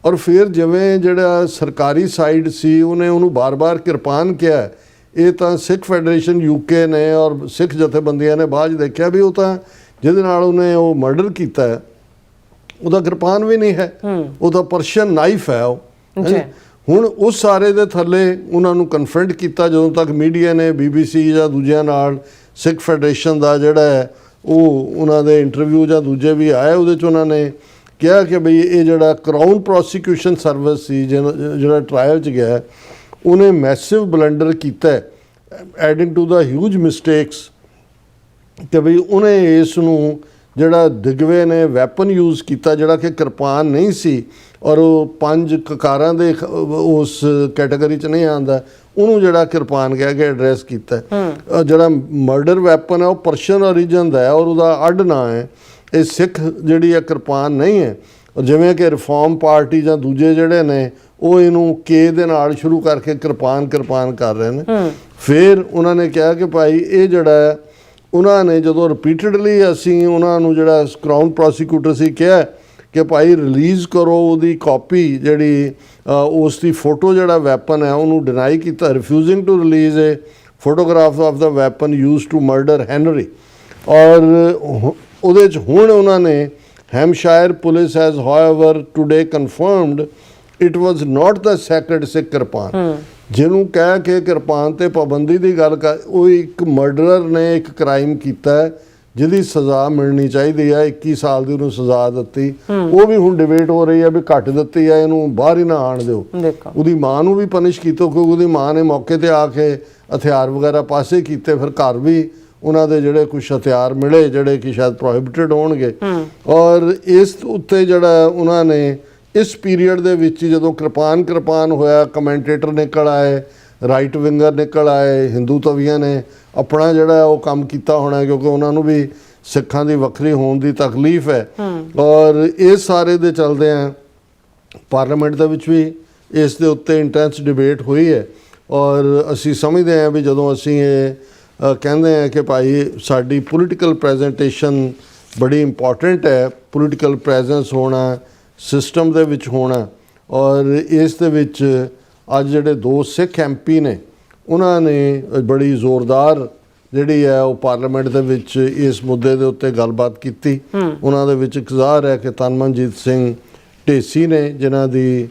ਔਰ ਫਿਰ ਜਿਵੇਂ ਜਿਹੜਾ ਸਰਕਾਰੀ ਸਾਈਡ ਸੀ ਉਹਨੇ ਉਹਨੂੰ ਬਾਰ-ਬਾਰ ਕਿਰਪਾਨ ਕਿਹਾ, ਇਹ ਤਾਂ ਸਿੱਖ ਫੈਡਰੇਸ਼ਨ UK ਨੇ ਔਰ ਸਿੱਖ ਜਥੇਬੰਦੀਆਂ ਨੇ ਬਾਅਦ ਦੇਖਿਆ ਵੀ ਉਹ ਤਾਂ ਜਿਹਦੇ ਨਾਲ ਉਹਨੇ ਉਹ ਮਰਡਰ ਕੀਤਾ ਹੈ ਉਹਦਾ ਕਿਰਪਾਨ ਵੀ ਨਹੀਂ ਹੈ, ਉਹ ਤਾਂ ਪਰਸ਼ੀਅਨ ਨਾਈਫ ਹੈ ਉਹ। ਹੁਣ ਉਸ ਸਾਰੇ ਦੇ ਥੱਲੇ ਉਹਨਾਂ ਨੂੰ ਕਨਫਰੰਟ ਕੀਤਾ। ਜਦੋਂ ਤੱਕ ਮੀਡੀਆ ਨੇ BBC ਜਾਂ ਦੂਜਿਆਂ ਨਾਲ ਸਿੱਖ ਫੈਡਰੇਸ਼ਨ ਦਾ ਜਿਹੜਾ ਹੈ ਉਹ ਉਹਨਾਂ ਦੇ ਇੰਟਰਵਿਊ ਜਾਂ ਦੂਜੇ ਵੀ ਆਏ, ਉਹਦੇ 'ਚ ਉਹਨਾਂ ਨੇ ਕਿਹਾ ਕਿ ਬਈ ਇਹ ਜਿਹੜਾ ਕਰਾਊਨ ਪ੍ਰੋਸੀਕਿਊਸ਼ਨ ਸਰਵਿਸ ਸੀ ਜਿਹੜਾ ਟਰਾਇਲ 'ਚ ਗਿਆ, ਉਹਨੇ ਮੈਸਿਵ ਬਲੰਡਰ ਕੀਤਾ adding to the huge mistakes, ਕਿ ਬਈ ਉਹਨੇ ਇਸ ਨੂੰ ਜਿਹੜਾ ਦਿਗਵੇ ਨੇ ਵੈਪਨ ਯੂਜ਼ ਕੀਤਾ ਜਿਹੜਾ ਕਿ ਕਿਰਪਾਨ ਨਹੀਂ ਸੀ ਔਰ ਉਹ 5 ਕਕਾਰਾਂ ਦੇ ਉਸ ਕੈਟਾਗਰੀ 'ਚ ਨਹੀਂ ਆਉਂਦਾ, ਉਹਨੂੰ ਜਿਹੜਾ ਕਿਰਪਾਨ ਕਹਿ ਕੇ ਐਡਰੈਸ ਕੀਤਾ। ਜਿਹੜਾ ਮਰਡਰ ਵੈਪਨ ਹੈ ਉਹ ਪਰਸ਼ੀਅਨ ਓਰੀਜਨ ਦਾ ਹੈ ਔਰ ਉਹਦਾ ਅੱਡ ਨਾਂ ਹੈ। ਇਹ ਸਿੱਖ ਜਿਹੜੀ ਹੈ ਕਿਰਪਾਨ ਨਹੀਂ ਹੈ। ਜਿਵੇਂ ਕਿ ਰਿਫਾਰਮ ਪਾਰਟੀ ਜਾਂ ਦੂਜੇ ਜਿਹੜੇ ਨੇ ਉਹ ਇਹਨੂੰ K ਦੇ ਨਾਲ ਸ਼ੁਰੂ ਕਰਕੇ ਕਿਰਪਾਨ ਕਰ ਰਹੇ ਨੇ। ਫਿਰ ਉਹਨਾਂ ਨੇ ਕਿਹਾ ਕਿ ਭਾਈ ਇਹ ਜਿਹੜਾ ਉਹਨਾਂ ਨੇ ਜਦੋਂ ਰਿਪੀਟਡਲੀ ਅਸੀਂ ਉਹਨਾਂ ਨੂੰ ਜਿਹੜਾ ਕਰਾਊਨ ਪ੍ਰੋਸੀਕਿਊਟਰ ਸੀ ਕਿਹਾ ਕਿ ਭਾਈ ਰਿਲੀਜ਼ ਕਰੋ ਉਹਦੀ ਕਾਪੀ ਜਿਹੜੀ ਉਸ ਦੀ ਫੋਟੋ ਜਿਹੜਾ ਵੈਪਨ ਹੈ ਉਹਨੂੰ ਡਿਨਾਈ ਕੀਤਾ, refusing to release a photograph of the weapon used to murder Henry. ਔਰ ਉਹਦੇ 'ਚ ਹੁਣ ਉਹਨਾਂ ਨੇ Hampshire police has however today confirmed it was not the sacred Sikh kirpan, ਜਿਹਨੂੰ ਕਹਿ ਕੇ ਕਿਰਪਾਨ ਤੇ ਪਾਬੰਦੀ ਦੀ ਗੱਲ ਕਰ, ਉਹ ਇੱਕ ਮਰਡਰਰ ਨੇ ਇੱਕ ਕ੍ਰਾਈਮ ਕੀਤਾ ਜਿਹਦੀ ਸਜ਼ਾ ਮਿਲਣੀ ਚਾਹੀਦੀ ਹੈ। 21 ਸਾਲ ਦੀ ਉਹਨੂੰ ਸਜ਼ਾ ਦਿੱਤੀ, ਉਹ ਵੀ ਹੁਣ ਡਿਬੇਟ ਹੋ ਰਹੀ ਹੈ ਵੀ ਘੱਟ ਦਿੱਤੀ ਹੈ, ਇਹਨੂੰ ਬਾਹਰ ਹੀ ਨਾ ਆਣ ਦਿਓ। ਉਹਦੀ ਮਾਂ ਨੂੰ ਵੀ ਪਨਿਸ਼ ਕੀਤਾ ਕਿਉਂਕਿ ਉਹਦੀ ਮਾਂ ਨੇ ਮੌਕੇ ਤੇ ਆ ਕੇ ਹਥਿਆਰ ਵਗੈਰਾ ਪਾਸੇ ਕੀਤੇ, ਫਿਰ ਘਰ ਵੀ ਉਹਨਾਂ ਦੇ ਜਿਹੜੇ ਕੁਛ ਹਥਿਆਰ ਮਿਲੇ ਜਿਹੜੇ ਕਿ ਸ਼ਾਇਦ ਪ੍ਰੋਹਿਬਿਟਡ ਹੋਣਗੇ। ਔਰ ਇਸ ਉੱਤੇ ਜਿਹੜਾ ਉਹਨਾਂ ਨੇ ਇਸ ਪੀਰੀਅਡ ਦੇ ਵਿੱਚ ਹੀ ਜਦੋਂ ਕਿਰਪਾਨ ਹੋਇਆ, ਕਮੈਂਟੇਟਰ ਨਿਕਲ ਆਏ, ਰਾਈਟ ਵਿੰਗਰ ਨਿਕਲ ਆਏ, ਹਿੰਦੂ ਤਵੀਆਂ ਨੇ ਆਪਣਾ ਜਿਹੜਾ ਉਹ ਕੰਮ ਕੀਤਾ ਹੋਣਾ, ਕਿਉਂਕਿ ਉਹਨਾਂ ਨੂੰ ਵੀ ਸਿੱਖਾਂ ਦੀ ਵੱਖਰੀ ਹੋਣ ਦੀ ਤਕਲੀਫ ਹੈ। ਔਰ ਇਸ ਸਾਰੇ ਦੇ ਚਲਦੇ ਆ ਪਾਰਲੀਮੈਂਟ ਦੇ ਵਿੱਚ ਵੀ ਇਸ ਦੇ ਉੱਤੇ ਇੰਟੈਂਸ ਡਿਬੇਟ ਹੋਈ ਹੈ। ਔਰ ਅਸੀਂ ਸਮਝਦੇ ਹਾਂ ਵੀ ਜਦੋਂ ਅਸੀਂ ਇਹ ਕਹਿੰਦੇ ਹਾਂ ਕਿ ਭਾਈ ਸਾਡੀ ਪੋਲੀਟੀਕਲ ਪ੍ਰੈਜੈਂਟੇਸ਼ਨ ਬੜੀ ਇੰਪੋਰਟੈਂਟ ਹੈ, ਪੋਲੀਟੀਕਲ ਪ੍ਰੈਜ਼ੈਂਸ ਹੋਣਾ, ਸਿਸਟਮ ਦੇ ਵਿੱਚ ਹੋਣਾ, ਔਰ ਇਸ ਦੇ ਵਿੱਚ ਅੱਜ ਜਿਹੜੇ 2 ਸਿੱਖ MP ਨੇ ਉਹਨਾਂ ਨੇ ਬੜੀ ਜ਼ੋਰਦਾਰ ਜਿਹੜੀ ਹੈ ਉਹ ਪਾਰਲੀਮੈਂਟ ਦੇ ਵਿੱਚ ਇਸ ਮੁੱਦੇ ਦੇ ਉੱਤੇ ਗੱਲਬਾਤ ਕੀਤੀ। ਉਹਨਾਂ ਦੇ ਵਿੱਚ ਇੱਕ ਜ਼ਾਹਰ ਹੈ ਕਿ ਤਨਮਨਜੀਤ ਸਿੰਘ ਢੇਸੀ ਨੇ, ਜਿਨ੍ਹਾਂ ਦੀ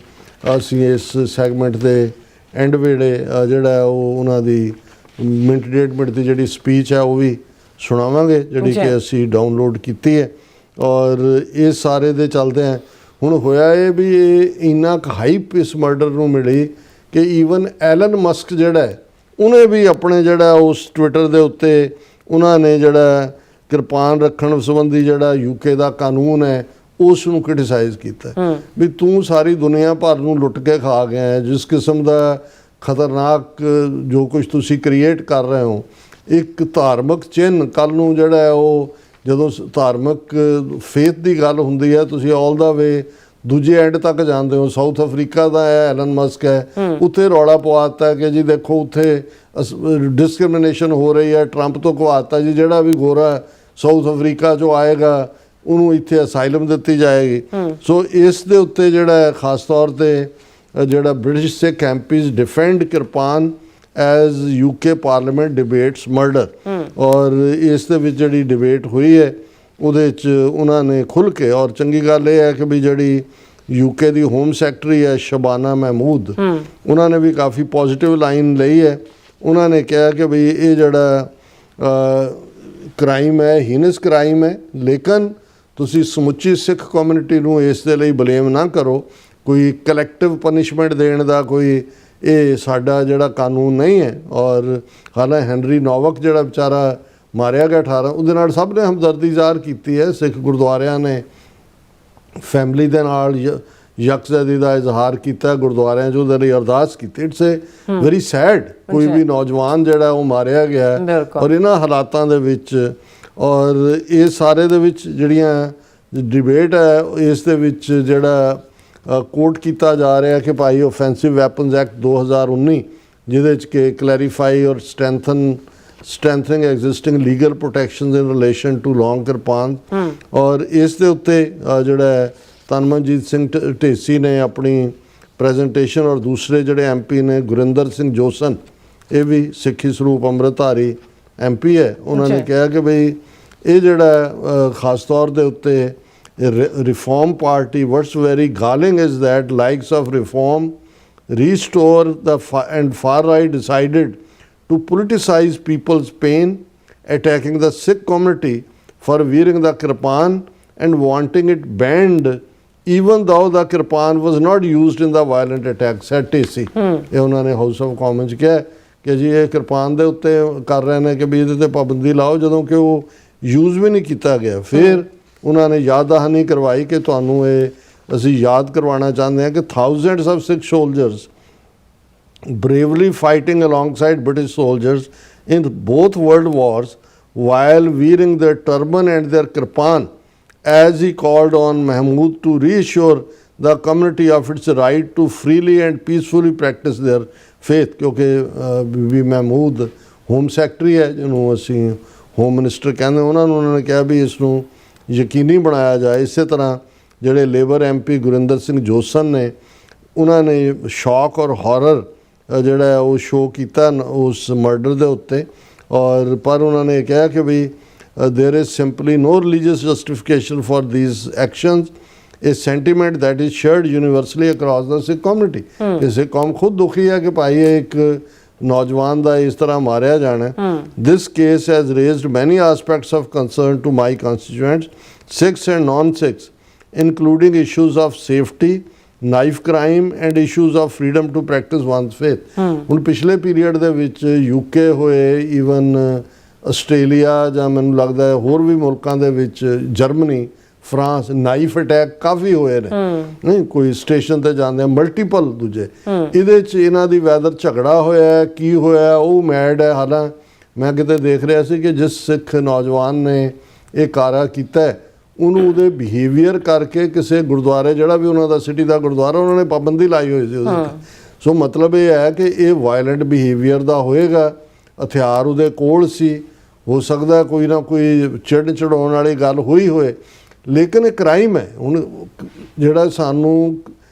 ਅਸੀਂ ਇਸ ਸੈਗਮੈਂਟ ਦੇ ਐਂਡ ਵੇਲੇ ਜਿਹੜਾ ਉਹ ਉਹਨਾਂ ਦੀ ਮਿੰਟ 1.5 ਮਿੰਟ ਦੀ ਜਿਹੜੀ ਸਪੀਚ ਹੈ ਉਹ ਵੀ ਸੁਣਾਵਾਂਗੇ, ਜਿਹੜੀ ਕਿ ਅਸੀਂ ਡਾਊਨਲੋਡ ਕੀਤੀ ਹੈ। ਔਰ ਇਹ ਸਾਰੇ ਦੇ ਚੱਲਦੇ ਆ ਹੁਣ ਹੋਇਆ ਇਹ ਵੀ ਇਹ ਇੰਨਾ ਕੁ ਹਾਈਪ ਇਸ ਮਰਡਰ ਨੂੰ ਮਿਲੀ ਕਿ ਈਵਨ ਐਲਨ ਮਸਕ ਜਿਹੜਾ ਹੈ ਉਹਨੇ ਵੀ ਆਪਣੇ ਜਿਹੜਾ ਉਸ ਟਵਿੱਟਰ ਦੇ ਉੱਤੇ ਉਹਨਾਂ ਨੇ ਜਿਹੜਾ ਕਿਰਪਾਨ ਰੱਖਣ ਸੰਬੰਧੀ ਜਿਹੜਾ UK ਦਾ ਕਾਨੂੰਨ ਹੈ ਉਸ ਨੂੰ ਕ੍ਰਿਟਿਸਾਈਜ਼ ਕੀਤਾ ਵੀ ਤੂੰ ਸਾਰੀ ਦੁਨੀਆ ਭਰ ਨੂੰ ਲੁੱਟ ਕੇ ਖਾ ਗਿਆ ਹੈ, ਜਿਸ ਕਿਸਮ ਦਾ ਖਤਰਨਾਕ ਜੋ ਕੁਝ ਤੁਸੀਂ ਕ੍ਰੀਏਟ ਕਰ ਰਹੇ ਹੋ। ਇੱਕ ਧਾਰਮਿਕ ਚਿੰਨ੍ਹ ਕੱਲ੍ਹ ਨੂੰ ਜਿਹੜਾ ਹੈ ਉਹ ਜਦੋਂ ਧਾਰਮਿਕ ਫੇਥ ਦੀ ਗੱਲ ਹੁੰਦੀ ਹੈ ਤੁਸੀਂ ਆਲ ਦਾ ਵੇ ਦੂਜੇ ਐਂਡ ਤੱਕ ਜਾਂਦੇ ਹੋ। ਸਾਊਥ ਅਫਰੀਕਾ ਦਾ ਹੈ, ਐਲਨ ਮਸਕ ਹੈ, ਉੱਥੇ ਰੌਲਾ ਪਵਾਤਾ ਕਿ ਜੀ ਦੇਖੋ ਉੱਥੇ ਡਿਸਕ੍ਰਿਮੀਨੇਸ਼ਨ ਹੋ ਰਹੀ ਹੈ, ਟਰੰਪ ਤੋਂ ਕਹਾਤਾ ਜੀ ਜਿਹੜਾ ਵੀ ਗੋਰਾ ਸਾਊਥ ਅਫਰੀਕਾ 'ਚੋਂ ਆਏਗਾ ਉਹਨੂੰ ਇੱਥੇ ਅਸਾਈਲਮ ਦਿੱਤੀ ਜਾਏਗੀ। ਸੋ ਇਸ ਦੇ ਉੱਤੇ ਜਿਹੜਾ ਖਾਸ ਤੌਰ 'ਤੇ ਜਿਹੜਾ ਬ੍ਰਿਟਿਸ਼ ਸਿੱਖ MPs ਡਿਫੈਂਡ kirpan as UK parliament debates murder. ਔਰ ਇਸ ਦੇ ਵਿੱਚ ਜਿਹੜੀ ਡਿਬੇਟ ਹੋਈ ਹੈ ਉਹਦੇ 'ਚ ਉਹਨਾਂ ਨੇ ਖੁੱਲ੍ਹ ਕੇ, ਔਰ ਚੰਗੀ ਗੱਲ ਇਹ ਹੈ ਕਿ ਵੀ ਜਿਹੜੀ UK ਦੀ ਹੋਮ ਸੈਕਟਰੀ ਹੈ ਸ਼ਬਾਨਾ ਮਹਿਮੂਦ, ਉਹਨਾਂ ਨੇ ਵੀ ਕਾਫੀ ਪੋਜ਼ਿਟਿਵ ਲਾਈਨ ਲਈ ਹੈ। ਉਹਨਾਂ ਨੇ ਕਿਹਾ ਕਿ ਵੀ ਇਹ ਜਿਹੜਾ ਕ੍ਰਾਈਮ ਹੈ ਹੀਨਸ ਕ੍ਰਾਈਮ ਹੈ, ਲੇਕਿਨ ਤੁਸੀਂ ਸਮੁੱਚੀ ਸਿੱਖ ਕਮਿਊਨਿਟੀ ਨੂੰ ਇਸ ਦੇ ਲਈ ਬਲੇਮ ਨਾ ਕਰੋ। ਕੋਈ ਕਲੈਕਟਿਵ ਪਨਿਸ਼ਮੈਂਟ ਦੇਣ ਦਾ ਕੋਈ ਇਹ ਸਾਡਾ ਜਿਹੜਾ ਕਾਨੂੰਨ ਨਹੀਂ ਹੈ। ਔਰ ਹਾਲਾਂ ਹੈਨਰੀ ਨੋਵਕ ਜਿਹੜਾ ਵਿਚਾਰਾ ਮਾਰਿਆ ਗਿਆ 18, ਉਹਦੇ ਨਾਲ ਸਭ ਨੇ ਹਮਦਰਦੀ ਜ਼ਾਹਰ ਕੀਤੀ ਹੈ। ਸਿੱਖ ਗੁਰਦੁਆਰਿਆਂ ਨੇ ਫੈਮਿਲੀ ਦੇ ਨਾਲ ਯਕਜਹਿਤੀ ਦਾ ਇਜ਼ਹਾਰ ਕੀਤਾ, ਗੁਰਦੁਆਰਿਆਂ 'ਚ ਉਹਦੇ ਲਈ ਅਰਦਾਸ ਕੀਤੀ। ਇਟਸ ਏ ਵੈਰੀ ਸੈਡ, ਕੋਈ ਵੀ ਨੌਜਵਾਨ ਜਿਹੜਾ ਉਹ ਮਾਰਿਆ ਗਿਆ ਔਰ ਇਹਨਾਂ ਹਾਲਾਤਾਂ ਦੇ ਵਿੱਚ। ਔਰ ਇਹ ਸਾਰੇ ਦੇ ਵਿੱਚ ਜਿਹੜੀਆਂ ਡਿਬੇਟ ਹੈ ਇਸ ਦੇ ਵਿੱਚ ਜਿਹੜਾ ਕੋਟ ਕੀਤਾ ਜਾ ਰਿਹਾ ਕਿ ਭਾਈ ਓਫੈਂਸਿਵ ਵੈਪਨਸ ਐਕਟ 2019 ਜਿਹਦੇ 'ਚ ਕਿ ਕਲੈਰੀਫਾਈ ਔਰ strengthening existing legal protections in relation to long kirpan. ਔਰ ਇਸ ਦੇ ਉੱਤੇ ਜਿਹੜਾ ਤਨਮਨਜੀਤ ਸਿੰਘ ਢੇਸੀ ਨੇ ਆਪਣੀ ਪ੍ਰੈਜੈਂਟੇਸ਼ਨ, ਔਰ ਦੂਸਰੇ ਜਿਹੜੇ MP ਨੇ ਗੁਰਿੰਦਰ ਸਿੰਘ ਜੋਸਨ, ਇਹ ਵੀ ਸਿੱਖੀ ਸਰੂਪ ਅੰਮ੍ਰਿਤਧਾਰੀ MP ਹੈ, ਉਹਨਾਂ ਨੇ ਕਿਹਾ ਕਿ ਬਈ ਇਹ ਜਿਹੜਾ ਖਾਸ ਤੌਰ ਦੇ ਉੱਤੇ reform party what's very galling is that likes of reform restore the and far right decided to politicize people's pain, attacking the Sikh community for wearing the kirpan and wanting it banned even though the kirpan was not used in the violent attack, said TC। ਇਹ ਉਹਨਾਂ ਨੇ ਹਾਊਸ ਆਫ ਕਾਮਨਸ ਕਿਹਾ ਕਿ ਜੀ ਇਹ ਕਿਰਪਾਨ ਦੇ ਉੱਤੇ ਕਰ ਰਹੇ ਨੇ ਕਿ ਵੀ ਇਹਦੇ 'ਤੇ ਪਾਬੰਦੀ ਲਾਓ ਜਦੋਂ ਕਿ ਉਹ ਯੂਜ਼ ਵੀ ਨਹੀਂ ਕੀਤਾ ਗਿਆ। ਫਿਰ ਉਹਨਾਂ ਨੇ ਯਾਦ ਦਹਾਨੀ ਕਰਵਾਈ ਕਿ ਤੁਹਾਨੂੰ ਇਹ ਅਸੀਂ ਯਾਦ ਕਰਵਾਉਣਾ ਚਾਹੁੰਦੇ ਹਾਂ ਕਿ thousands of Sikh soldiers bravely fighting alongside British soldiers in both world wars while wearing their turban and their kirpan, as he called on Mahmood to reassure the community of its right to freely and peacefully practice their faith। ਕਿਉਂਕਿ ਬੀਬੀ ਮਹਿਮੂਦ ਹੋਮ ਸੈਕਟਰੀ ਹੈ ਜਿਹਨੂੰ ਅਸੀਂ ਹੋਮ ਮਿਨਿਸਟਰ ਕਹਿੰਦੇ, ਉਹਨਾਂ ਨੇ ਕਿਹਾ ਵੀ ਇਸ ਨੂੰ ਯਕੀਨੀ ਬਣਾਇਆ ਜਾਏ। ਇਸੇ ਤਰ੍ਹਾਂ ਜਿਹੜੇ ਲੇਬਰ MP ਗੁਰਿੰਦਰ ਸਿੰਘ ਜੋਸਨ ਨੇ, ਉਹਨਾਂ ਨੇ ਸ਼ੌਕ ਔਰ ਹੌਰਰ ਜਿਹੜਾ ਉਹ ਸ਼ੋਅ ਕੀਤਾ ਉਸ ਮਰਡਰ ਦੇ ਉੱਤੇ। ਔਰ ਪਰ ਉਹਨਾਂ ਨੇ ਕਿਹਾ ਕਿ ਵੀ there is simply no religious justification for these actions, a sentiment that is shared universally across the Sikh community। ਕਿ ਸਿੱਖ ਕੌਮ ਖੁਦ ਦੁਖੀ ਹੈ ਕਿ ਭਾਈ ਇੱਕ ਨੌਜਵਾਨ ਦਾ ਇਸ ਤਰ੍ਹਾਂ ਮਾਰਿਆ ਜਾਣਾ। This case has raised many aspects of concern to my constituents, Sikhs and non-Sikhs, including issues of safety, knife crime and issues of freedom to practice one's faith। ਹੁਣ ਪਿਛਲੇ ਪੀਰੀਅਡ ਦੇ ਵਿੱਚ UK ਹੋਏ, ਈਵਨ ਆਸਟ੍ਰੇਲੀਆ ਜਾਂ ਮੈਨੂੰ ਲੱਗਦਾ ਹੋਰ ਵੀ ਮੁਲਕਾਂ ਦੇ ਵਿੱਚ, ਜਰਮਨੀ, ਫਰਾਂਸ ਨਾਈਫ ਅਟੈਕ ਕਾਫੀ ਹੋਏ ਨੇ ਨਹੀਂ ਕੋਈ ਸਟੇਸ਼ਨ ਤੇ ਜਾਂਦੇ ਮਲਟੀਪਲ ਦੂਜੇ ਇਹਦੇ ਚ ਇਹਨਾਂ ਦੀ ਵੈਦਰ ਝਗੜਾ ਹੋਇਆ ਕੀ ਹੋਇਆ ਉਹ ਮੈਡ ਹੈ। ਹਾਲਾਂ ਮੈਂ ਕਿਤੇ ਦੇਖ ਰਿਹਾ ਸੀ ਕਿ ਜਿਸ ਸਿੱਖ ਨੌਜਵਾਨ ਨੇ ਇਹ ਕਾਰਾ ਕੀਤਾ ਉਹਨੂੰ ਉਹਦੇ ਬਿਹੇਵੀਅਰ ਕਰਕੇ ਕਿਸੇ ਗੁਰਦੁਆਰੇ ਜਿਹੜਾ ਵੀ ਉਹਨਾਂ ਦਾ ਸਿਟੀ ਦਾ ਗੁਰਦੁਆਰਾ ਉਹਨਾਂ ਨੇ ਪਾਬੰਦੀ ਲਾਈ ਹੋਈ ਸੀ ਉਹਦੇ। ਸੋ ਮਤਲਬ ਇਹ ਹੈ ਕਿ ਇਹ ਵਾਇਲੈਂਟ ਬਿਹੇਵੀਅਰ ਦਾ ਹੋਏਗਾ, ਹਥਿਆਰ ਉਹਦੇ ਕੋਲ ਸੀ, ਹੋ ਸਕਦਾ ਕੋਈ ਨਾ ਕੋਈ ਚੜਾਉਣ ਵਾਲੀ ਗੱਲ ਹੋਈ ਹੋਏ, ਲੇਕਿਨ ਇਹ ਕ੍ਰਾਈਮ ਹੈ। ਹੁਣ ਜਿਹੜਾ ਸਾਨੂੰ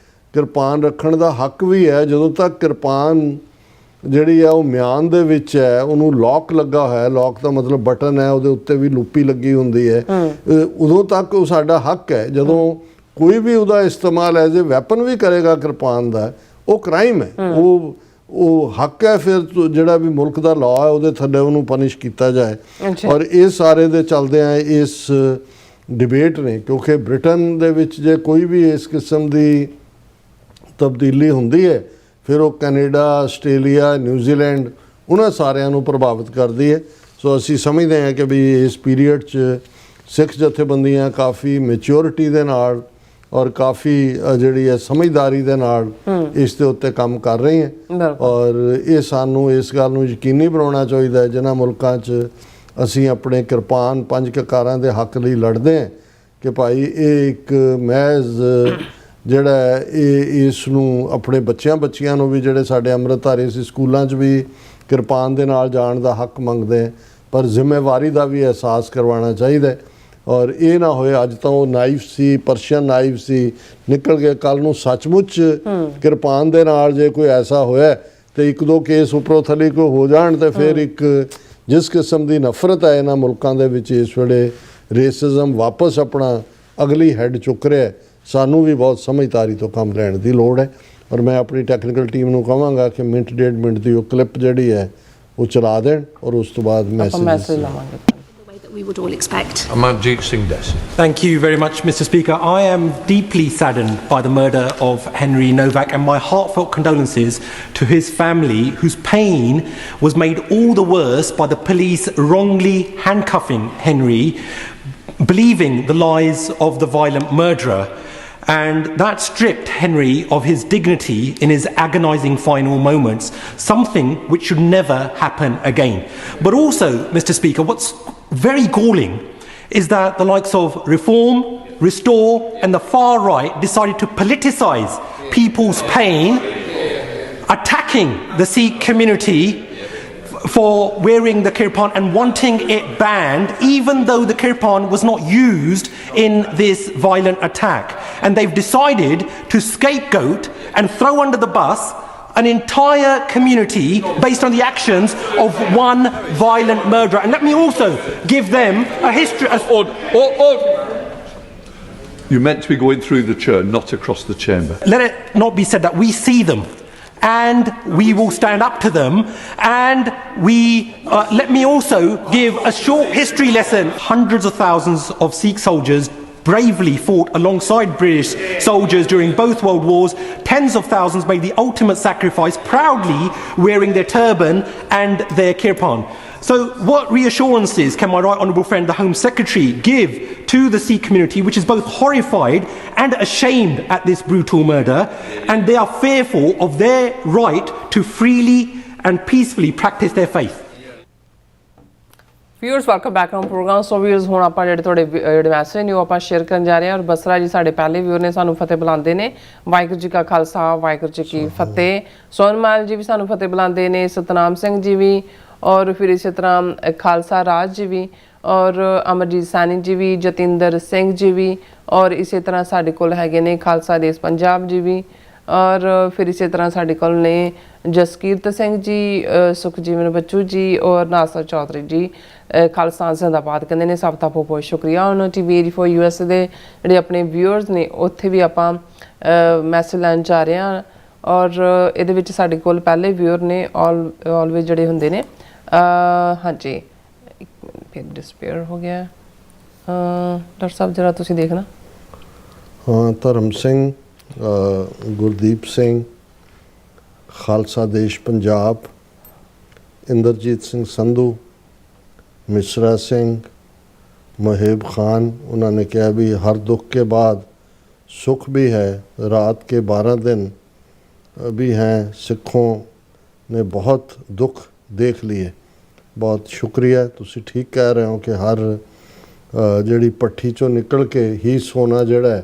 ਕਿਰਪਾਨ ਰੱਖਣ ਦਾ ਹੱਕ ਵੀ ਹੈ, ਜਦੋਂ ਤੱਕ ਕਿਰਪਾਨ ਜਿਹੜੀ ਆ ਉਹ ਮਿਆਨ ਦੇ ਵਿੱਚ ਹੈ, ਉਹਨੂੰ ਲੌਕ ਲੱਗਾ ਹੋਇਆ, ਲੌਕ ਦਾ ਮਤਲਬ ਬਟਨ ਹੈ, ਉਹਦੇ ਉੱਤੇ ਵੀ ਲੂਪੀ ਲੱਗੀ ਹੁੰਦੀ ਹੈ, ਉਦੋਂ ਤੱਕ ਉਹ ਸਾਡਾ ਹੱਕ ਹੈ। ਜਦੋਂ ਕੋਈ ਵੀ ਉਹਦਾ ਇਸਤੇਮਾਲ ਐਜ਼ ਏ ਵੈਪਨ ਵੀ ਕਰੇਗਾ ਕਿਰਪਾਨ ਦਾ, ਉਹ ਕ੍ਰਾਈਮ ਹੈ, ਉਹ ਹੱਕ ਹੈ। ਫਿਰ ਜਿਹੜਾ ਵੀ ਮੁਲਕ ਦਾ ਲਾਅ ਹੈ ਉਹਦੇ ਥੱਲੇ ਉਹਨੂੰ ਪਨਿਸ਼ ਕੀਤਾ ਜਾਏ। ਔਰ ਇਹ ਸਾਰੇ ਦੇ ਚੱਲਦਿਆਂ ਇਸ ਡਿਬੇਟ ਨੇ, ਕਿਉਂਕਿ ਬ੍ਰਿਟਨ ਦੇ ਵਿੱਚ ਜੇ ਕੋਈ ਵੀ ਇਸ ਕਿਸਮ ਦੀ ਤਬਦੀਲੀ ਹੁੰਦੀ ਹੈ ਫਿਰ ਉਹ ਕੈਨੇਡਾ, ਆਸਟ੍ਰੇਲੀਆ, ਨਿਊਜ਼ੀਲੈਂਡ ਉਹਨਾਂ ਸਾਰਿਆਂ ਨੂੰ ਪ੍ਰਭਾਵਿਤ ਕਰਦੀ ਹੈ। ਸੋ ਅਸੀਂ ਸਮਝਦੇ ਹਾਂ ਕਿ ਵੀ ਇਸ ਪੀਰੀਅਡ 'ਚ ਸਿੱਖ ਜਥੇਬੰਦੀਆਂ ਕਾਫੀ ਮੈਚਿਓਰਿਟੀ ਦੇ ਨਾਲ ਔਰ ਕਾਫੀ ਜਿਹੜੀ ਹੈ ਸਮਝਦਾਰੀ ਦੇ ਨਾਲ ਇਸ ਦੇ ਉੱਤੇ ਕੰਮ ਕਰ ਰਹੀ ਹੈ। ਔਰ ਇਹ ਸਾਨੂੰ ਇਸ ਗੱਲ ਨੂੰ ਯਕੀਨੀ ਬਣਾਉਣਾ ਚਾਹੀਦਾ ਹੈ, ਜਿਨ੍ਹਾਂ ਮੁਲਕਾਂ 'ਚ ਅਸੀਂ ਆਪਣੇ ਕਿਰਪਾਨ ਪੰਜ ਕਕਾਰਾਂ ਦੇ ਹੱਕ ਲਈ ਲੜਦੇ ਹਾਂ, ਕਿ ਭਾਈ ਇਹ ਇੱਕ ਮਹਿਜ਼ ਜਿਹੜਾ ਇਹ ਇਸ ਨੂੰ ਆਪਣੇ ਬੱਚਿਆਂ ਨੂੰ ਵੀ ਜਿਹੜੇ ਸਾਡੇ ਅੰਮ੍ਰਿਤਧਾਰੀ ਸੀ ਸਕੂਲਾਂ 'ਚ ਵੀ ਕਿਰਪਾਨ ਦੇ ਨਾਲ ਜਾਣ ਦਾ ਹੱਕ ਮੰਗਦੇ ਹੈ, ਪਰ ਜ਼ਿੰਮੇਵਾਰੀ ਦਾ ਵੀ ਅਹਿਸਾਸ ਕਰਵਾਉਣਾ ਚਾਹੀਦਾ। ਔਰ ਇਹ ਨਾ ਹੋਏ ਅੱਜ ਤਾਂ ਉਹ ਨਾਈਫ ਸੀ, ਪਰਸ਼ੀਅਨ ਨਾਈਫ ਸੀ, ਨਿਕਲ ਕੇ ਕੱਲ੍ਹ ਨੂੰ ਸੱਚਮੁੱਚ ਕਿਰਪਾਨ ਦੇ ਨਾਲ ਜੇ ਕੋਈ ਐਸਾ ਹੋਇਆ ਤੇ ਇੱਕ ਦੋ ਕੇਸ ਉੱਪਰੋਂ ਥੱਲੇ ਕੋਈ ਹੋ ਜਾਣ ਤੇ ਫਿਰ ਇੱਕ ਜਿਸ ਕਿਸਮ ਦੀ ਨਫ਼ਰਤ ਹੈ ਇਹਨਾਂ ਮੁਲਕਾਂ ਦੇ ਵਿੱਚ ਇਸ ਵੇਲੇ ਰੇਸਿਜ਼ਮ ਵਾਪਸ ਆਪਣਾ ਅਗਲੀ ਹੈਡ ਚੁੱਕ ਰਿਹਾ। ਸਾਨੂੰ ਵੀ ਬਹੁਤ ਸਮਝਦਾਰੀ ਤੋਂ ਕੰਮ ਲੈਣ ਦੀ ਲੋੜ ਹੈ। ਔਰ ਮੈਂ ਆਪਣੀ ਟੈਕਨੀਕਲ ਟੀਮ ਨੂੰ ਕਹਾਂਗਾ ਕਿ ਮਿੰਟ ਡੇਢ ਮਿੰਟ ਦੀ ਉਹ ਕਲਿੱਪ ਜਿਹੜੀ ਹੈ ਉਹ ਚਲਾ ਦੇਣ ਔਰ ਉਸ ਤੋਂ ਬਾਅਦ ਮੈਸੇਜ ਲਾਵਾਂਗੇ that we would all expect. Amarjeet Singh Desi. Thank you very much, Mr. Speaker. I am deeply saddened by the murder of Henry Novak, and my heartfelt condolences to his family, whose pain was made all the worse by the police wrongly handcuffing Henry, believing the lies of the violent murderer. And that stripped Henry of his dignity in his agonising final moments, something which should never happen again. But also, Mr. Speaker, what's very galling is that the likes of Reform, Restore and the far right decided to politicise people's pain, attacking the Sikh community for wearing the kirpan and wanting it banned, even though the kirpan was not used in this violent attack. And they've decided to scapegoat and throw under the bus an entire community based on the actions of one violent murderer. And let me also give them a history. You're meant to be going through the chair, not across the chamber. Let it not be said that we see them and we will stand up to them, and let me also give a short history lesson. Hundreds of thousands of Sikh soldiers bravely fought alongside British soldiers during both World Wars. Tens of thousands made the ultimate sacrifice, proudly wearing their turban and their kirpan. So what reassurances can my right honourable friend, the Home Secretary, give to the Sikh community, which is both horrified and ashamed at this brutal murder, and they are fearful of their right to freely and peacefully practice their faith? Viewers welcome back on program. So viewers ਹੁਣ ਆਪਾਂ ਜਿਹੜੇ ਮੈਸੇਜ ਨੇ ਉਹ ਆਪਾਂ ਸ਼ੇਅਰ ਕਰਨ ਜਾ ਰਹੇ ਹਾਂ। ਔਰ ਬਸਰਾ ਜੀ ਸਾਡੇ ਪਹਿਲੇ ਵਿਊਅਰ ਨੇ, ਸਾਨੂੰ ਫਤਿਹ ਬੁਲਾਉਂਦੇ ਨੇ। ਵਾਹਿਗੁਰੂ ਜੀ ਕਾ ਖਾਲਸਾ, ਵਾਹਿਗੁਰੂ ਜੀ ਕੀ ਫਤਿਹ। ਸੋਨਮਾਲ ਜੀ ਵੀ ਸਾਨੂੰ ਫਤਿਹ ਬੁਲਾਉਂਦੇ ਨੇ, ਸਤਨਾਮ ਸਿੰਘ ਜੀ ਵੀ, ਔਰ ਫਿਰ ਇਸੇ ਤਰ੍ਹਾਂ ਖਾਲਸਾ ਰਾਜ ਜੀ ਵੀ, ਔਰ ਅਮਰਜੀਤ ਸੈਣੀ ਜੀ ਵੀ, ਜਤਿੰਦਰ ਸਿੰਘ ਜੀ ਵੀ, ਔਰ ਇਸੇ ਤਰ੍ਹਾਂ ਸਾਡੇ ਕੋਲ ਹੈਗੇ ਨੇ ਖਾਲਸਾ ਦੇਸ਼ ਪੰਜਾਬ ਜੀ ਵੀ, ਔਰ ਫਿਰ ਇਸੇ ਤਰ੍ਹਾਂ ਸਾਡੇ ਕੋਲ ਨੇ ਜਸਕੀਰਤ ਸਿੰਘ ਜੀ, ਸੁਖਜੀਵਨ ਬੱਚੂ ਜੀ, ਔਰ ਨਾਸਰ ਚੌਧਰੀ ਜੀ। ਖਾਲਸਾ ਜ਼ਿੰਦਾਬਾਦ ਕਹਿੰਦੇ ਨੇ। ਸਭ ਦਾ ਬਹੁਤ ਬਹੁਤ ਸ਼ੁਕਰੀਆ। ਉਹਨਾਂ TV84 US ਦੇ ਜਿਹੜੇ ਆਪਣੇ ਵਿਊਅਰਸ ਨੇ ਉੱਥੇ ਵੀ ਆਪਾਂ ਮੈਸੇਜ ਲੈਣ ਜਾ ਰਹੇ ਹਾਂ। ਔਰ ਇਹਦੇ ਵਿੱਚ ਸਾਡੇ ਕੋਲ ਪਹਿਲੇ ਵਿਊਅਰ ਨੇ ਆਲਵੇਜ਼ ਜਿਹੜੇ ਹੁੰਦੇ ਨੇ। ਹਾਂਜੀ, ਇੱਕ ਮਿੰਟ, ਫਿਰ ਡਿਸਪੇਅਰ ਹੋ ਗਿਆ। ਡਾਕਟਰ ਸਾਹਿਬ ਜਰਾ ਤੁਸੀਂ ਦੇਖਣਾ। ਹਾਂ, ਧਰਮ ਸਿੰਘ, ਗੁਰਦੀਪ ਸਿੰਘ, ਖਾਲਸਾ ਦੇਸ਼ ਪੰਜਾਬ, ਇੰਦਰਜੀਤ ਸਿੰਘ ਸੰਧੂ, ਮਿਸ਼ਰਾ ਸਿੰਘ, मुहेब खान, उन्होंने कहा भी हर दुख के बाद सुख भी है, रात के 12 दिन भी हैं, सिखों ने बहुत दुख देख लिए। बहुत शुक्रिया, तुसी ठीक कह रहे हो कि हर ਜਿਹੜੀ ਪੱਠੀ ਚੋਂ ਨਿਕਲ ਕੇ ਹੀ ਸੋਨਾ ਜਿਹੜਾ ਹੈ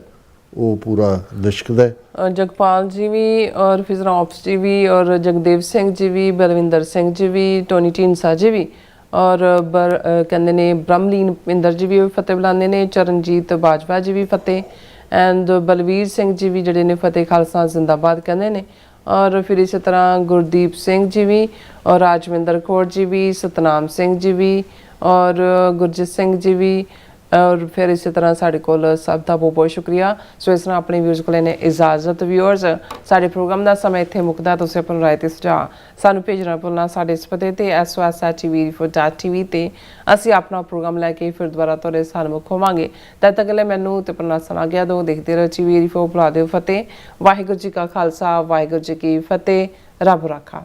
ਉਹ ਪੂਰਾ ਲਿਸ਼ਕਦਾ ਹੈ। ਜਗਪਾਲ ਜੀ ਵੀ ਔਰ ਫਿਜ਼ਰਾ ਆਫਸ ਜੀ ਵੀ ਔਰ ਜਗਦੇਵ ਸਿੰਘ ਜੀ ਵੀ, ਬਲਵਿੰਦਰ ਸਿੰਘ ਜੀ ਵੀ, ਟੋਨੀ ਢੀਂਡਸਾ ਜੀ ਵੀ ਔਰ ਕਹਿੰਦੇ ਨੇ ਬ੍ਰਹਮਲੀਨ ਇੰਦਰ ਜੀ ਵੀ ਫਤਿਹ ਬੁਲਾਉਂਦੇ ਨੇ, ਚਰਨਜੀਤ ਬਾਜਵਾ ਜੀ ਵੀ ਫਤਿਹ, ਐਂਡ ਬਲਵੀਰ ਸਿੰਘ ਜੀ ਵੀ ਜਿਹੜੇ ਨੇ ਫਤਿਹ ਖਾਲਸਾ ਜ਼ਿੰਦਾਬਾਦ ਕਹਿੰਦੇ ਨੇ। ਔਰ ਫਿਰ ਇਸੇ ਤਰ੍ਹਾਂ ਗੁਰਦੀਪ ਸਿੰਘ ਜੀ ਵੀ ਔਰ ਰਾਜਵਿੰਦਰ ਕੌਰ ਜੀ ਵੀ, ਸਤਨਾਮ ਸਿੰਘ ਜੀ ਵੀ ਔਰ ਗੁਰਜੀਤ ਸਿੰਘ ਜੀ ਵੀ ਔਰ ਫਿਰ ਇਸੇ ਤਰ੍ਹਾਂ ਸਾਡੇ ਕੋਲ ਸਭ ਦਾ ਬਹੁਤ ਬਹੁਤ ਸ਼ੁਕਰੀਆ। ਸੋ ਇਸ ਤਰ੍ਹਾਂ ਆਪਣੇ ਵਿਊਜ਼ ਕੋਲ ਨੇ ਇਜਾਜ਼ਤ। ਵਿਊਅਰਸ, ਸਾਡੇ ਪ੍ਰੋਗਰਾਮ ਦਾ ਸਮਾਂ ਇੱਥੇ ਮੁੱਕਦਾ। ਤੁਸੀਂ ਆਪਣੀ ਰਾਏ ਤੇ ਸੁਝਾਅ ਸਾਨੂੰ ਭੇਜਣਾ ਭੁੱਲਣਾ ਸਾਡੇ ਇਸ ਪਤੇ ਤੇ SOS@tv4.tv ਤੇ ਅਸੀਂ ਆਪਣਾ ਪ੍ਰੋਗਰਾਮ ਲੈ ਕੇ ਫਿਰ ਦੁਬਾਰਾ ਤੁਹਾਡੇ ਸਾਹਮਣੇ ਹੋਵਾਂਗੇ। ਤਦ ਤੱਕ ਲਈ ਮੈਨੂੰ ਤੇ ਪ੍ਰਨਾਸਨ ਆ ਗਿਆ ਦੋ ਦੇਖਦੇ ਰਹੋ TV4 ਬੁਲਾ ਦਿਓ ਫਤਿਹ। ਵਾਹਿਗੁਰੂ ਜੀ ਕਾ ਖਾਲਸਾ, ਵਾਹਿਗੁਰੂ ਜੀ ਕੀ ਫਤਿਹ। ਰੱਬ ਰਾਖਾ।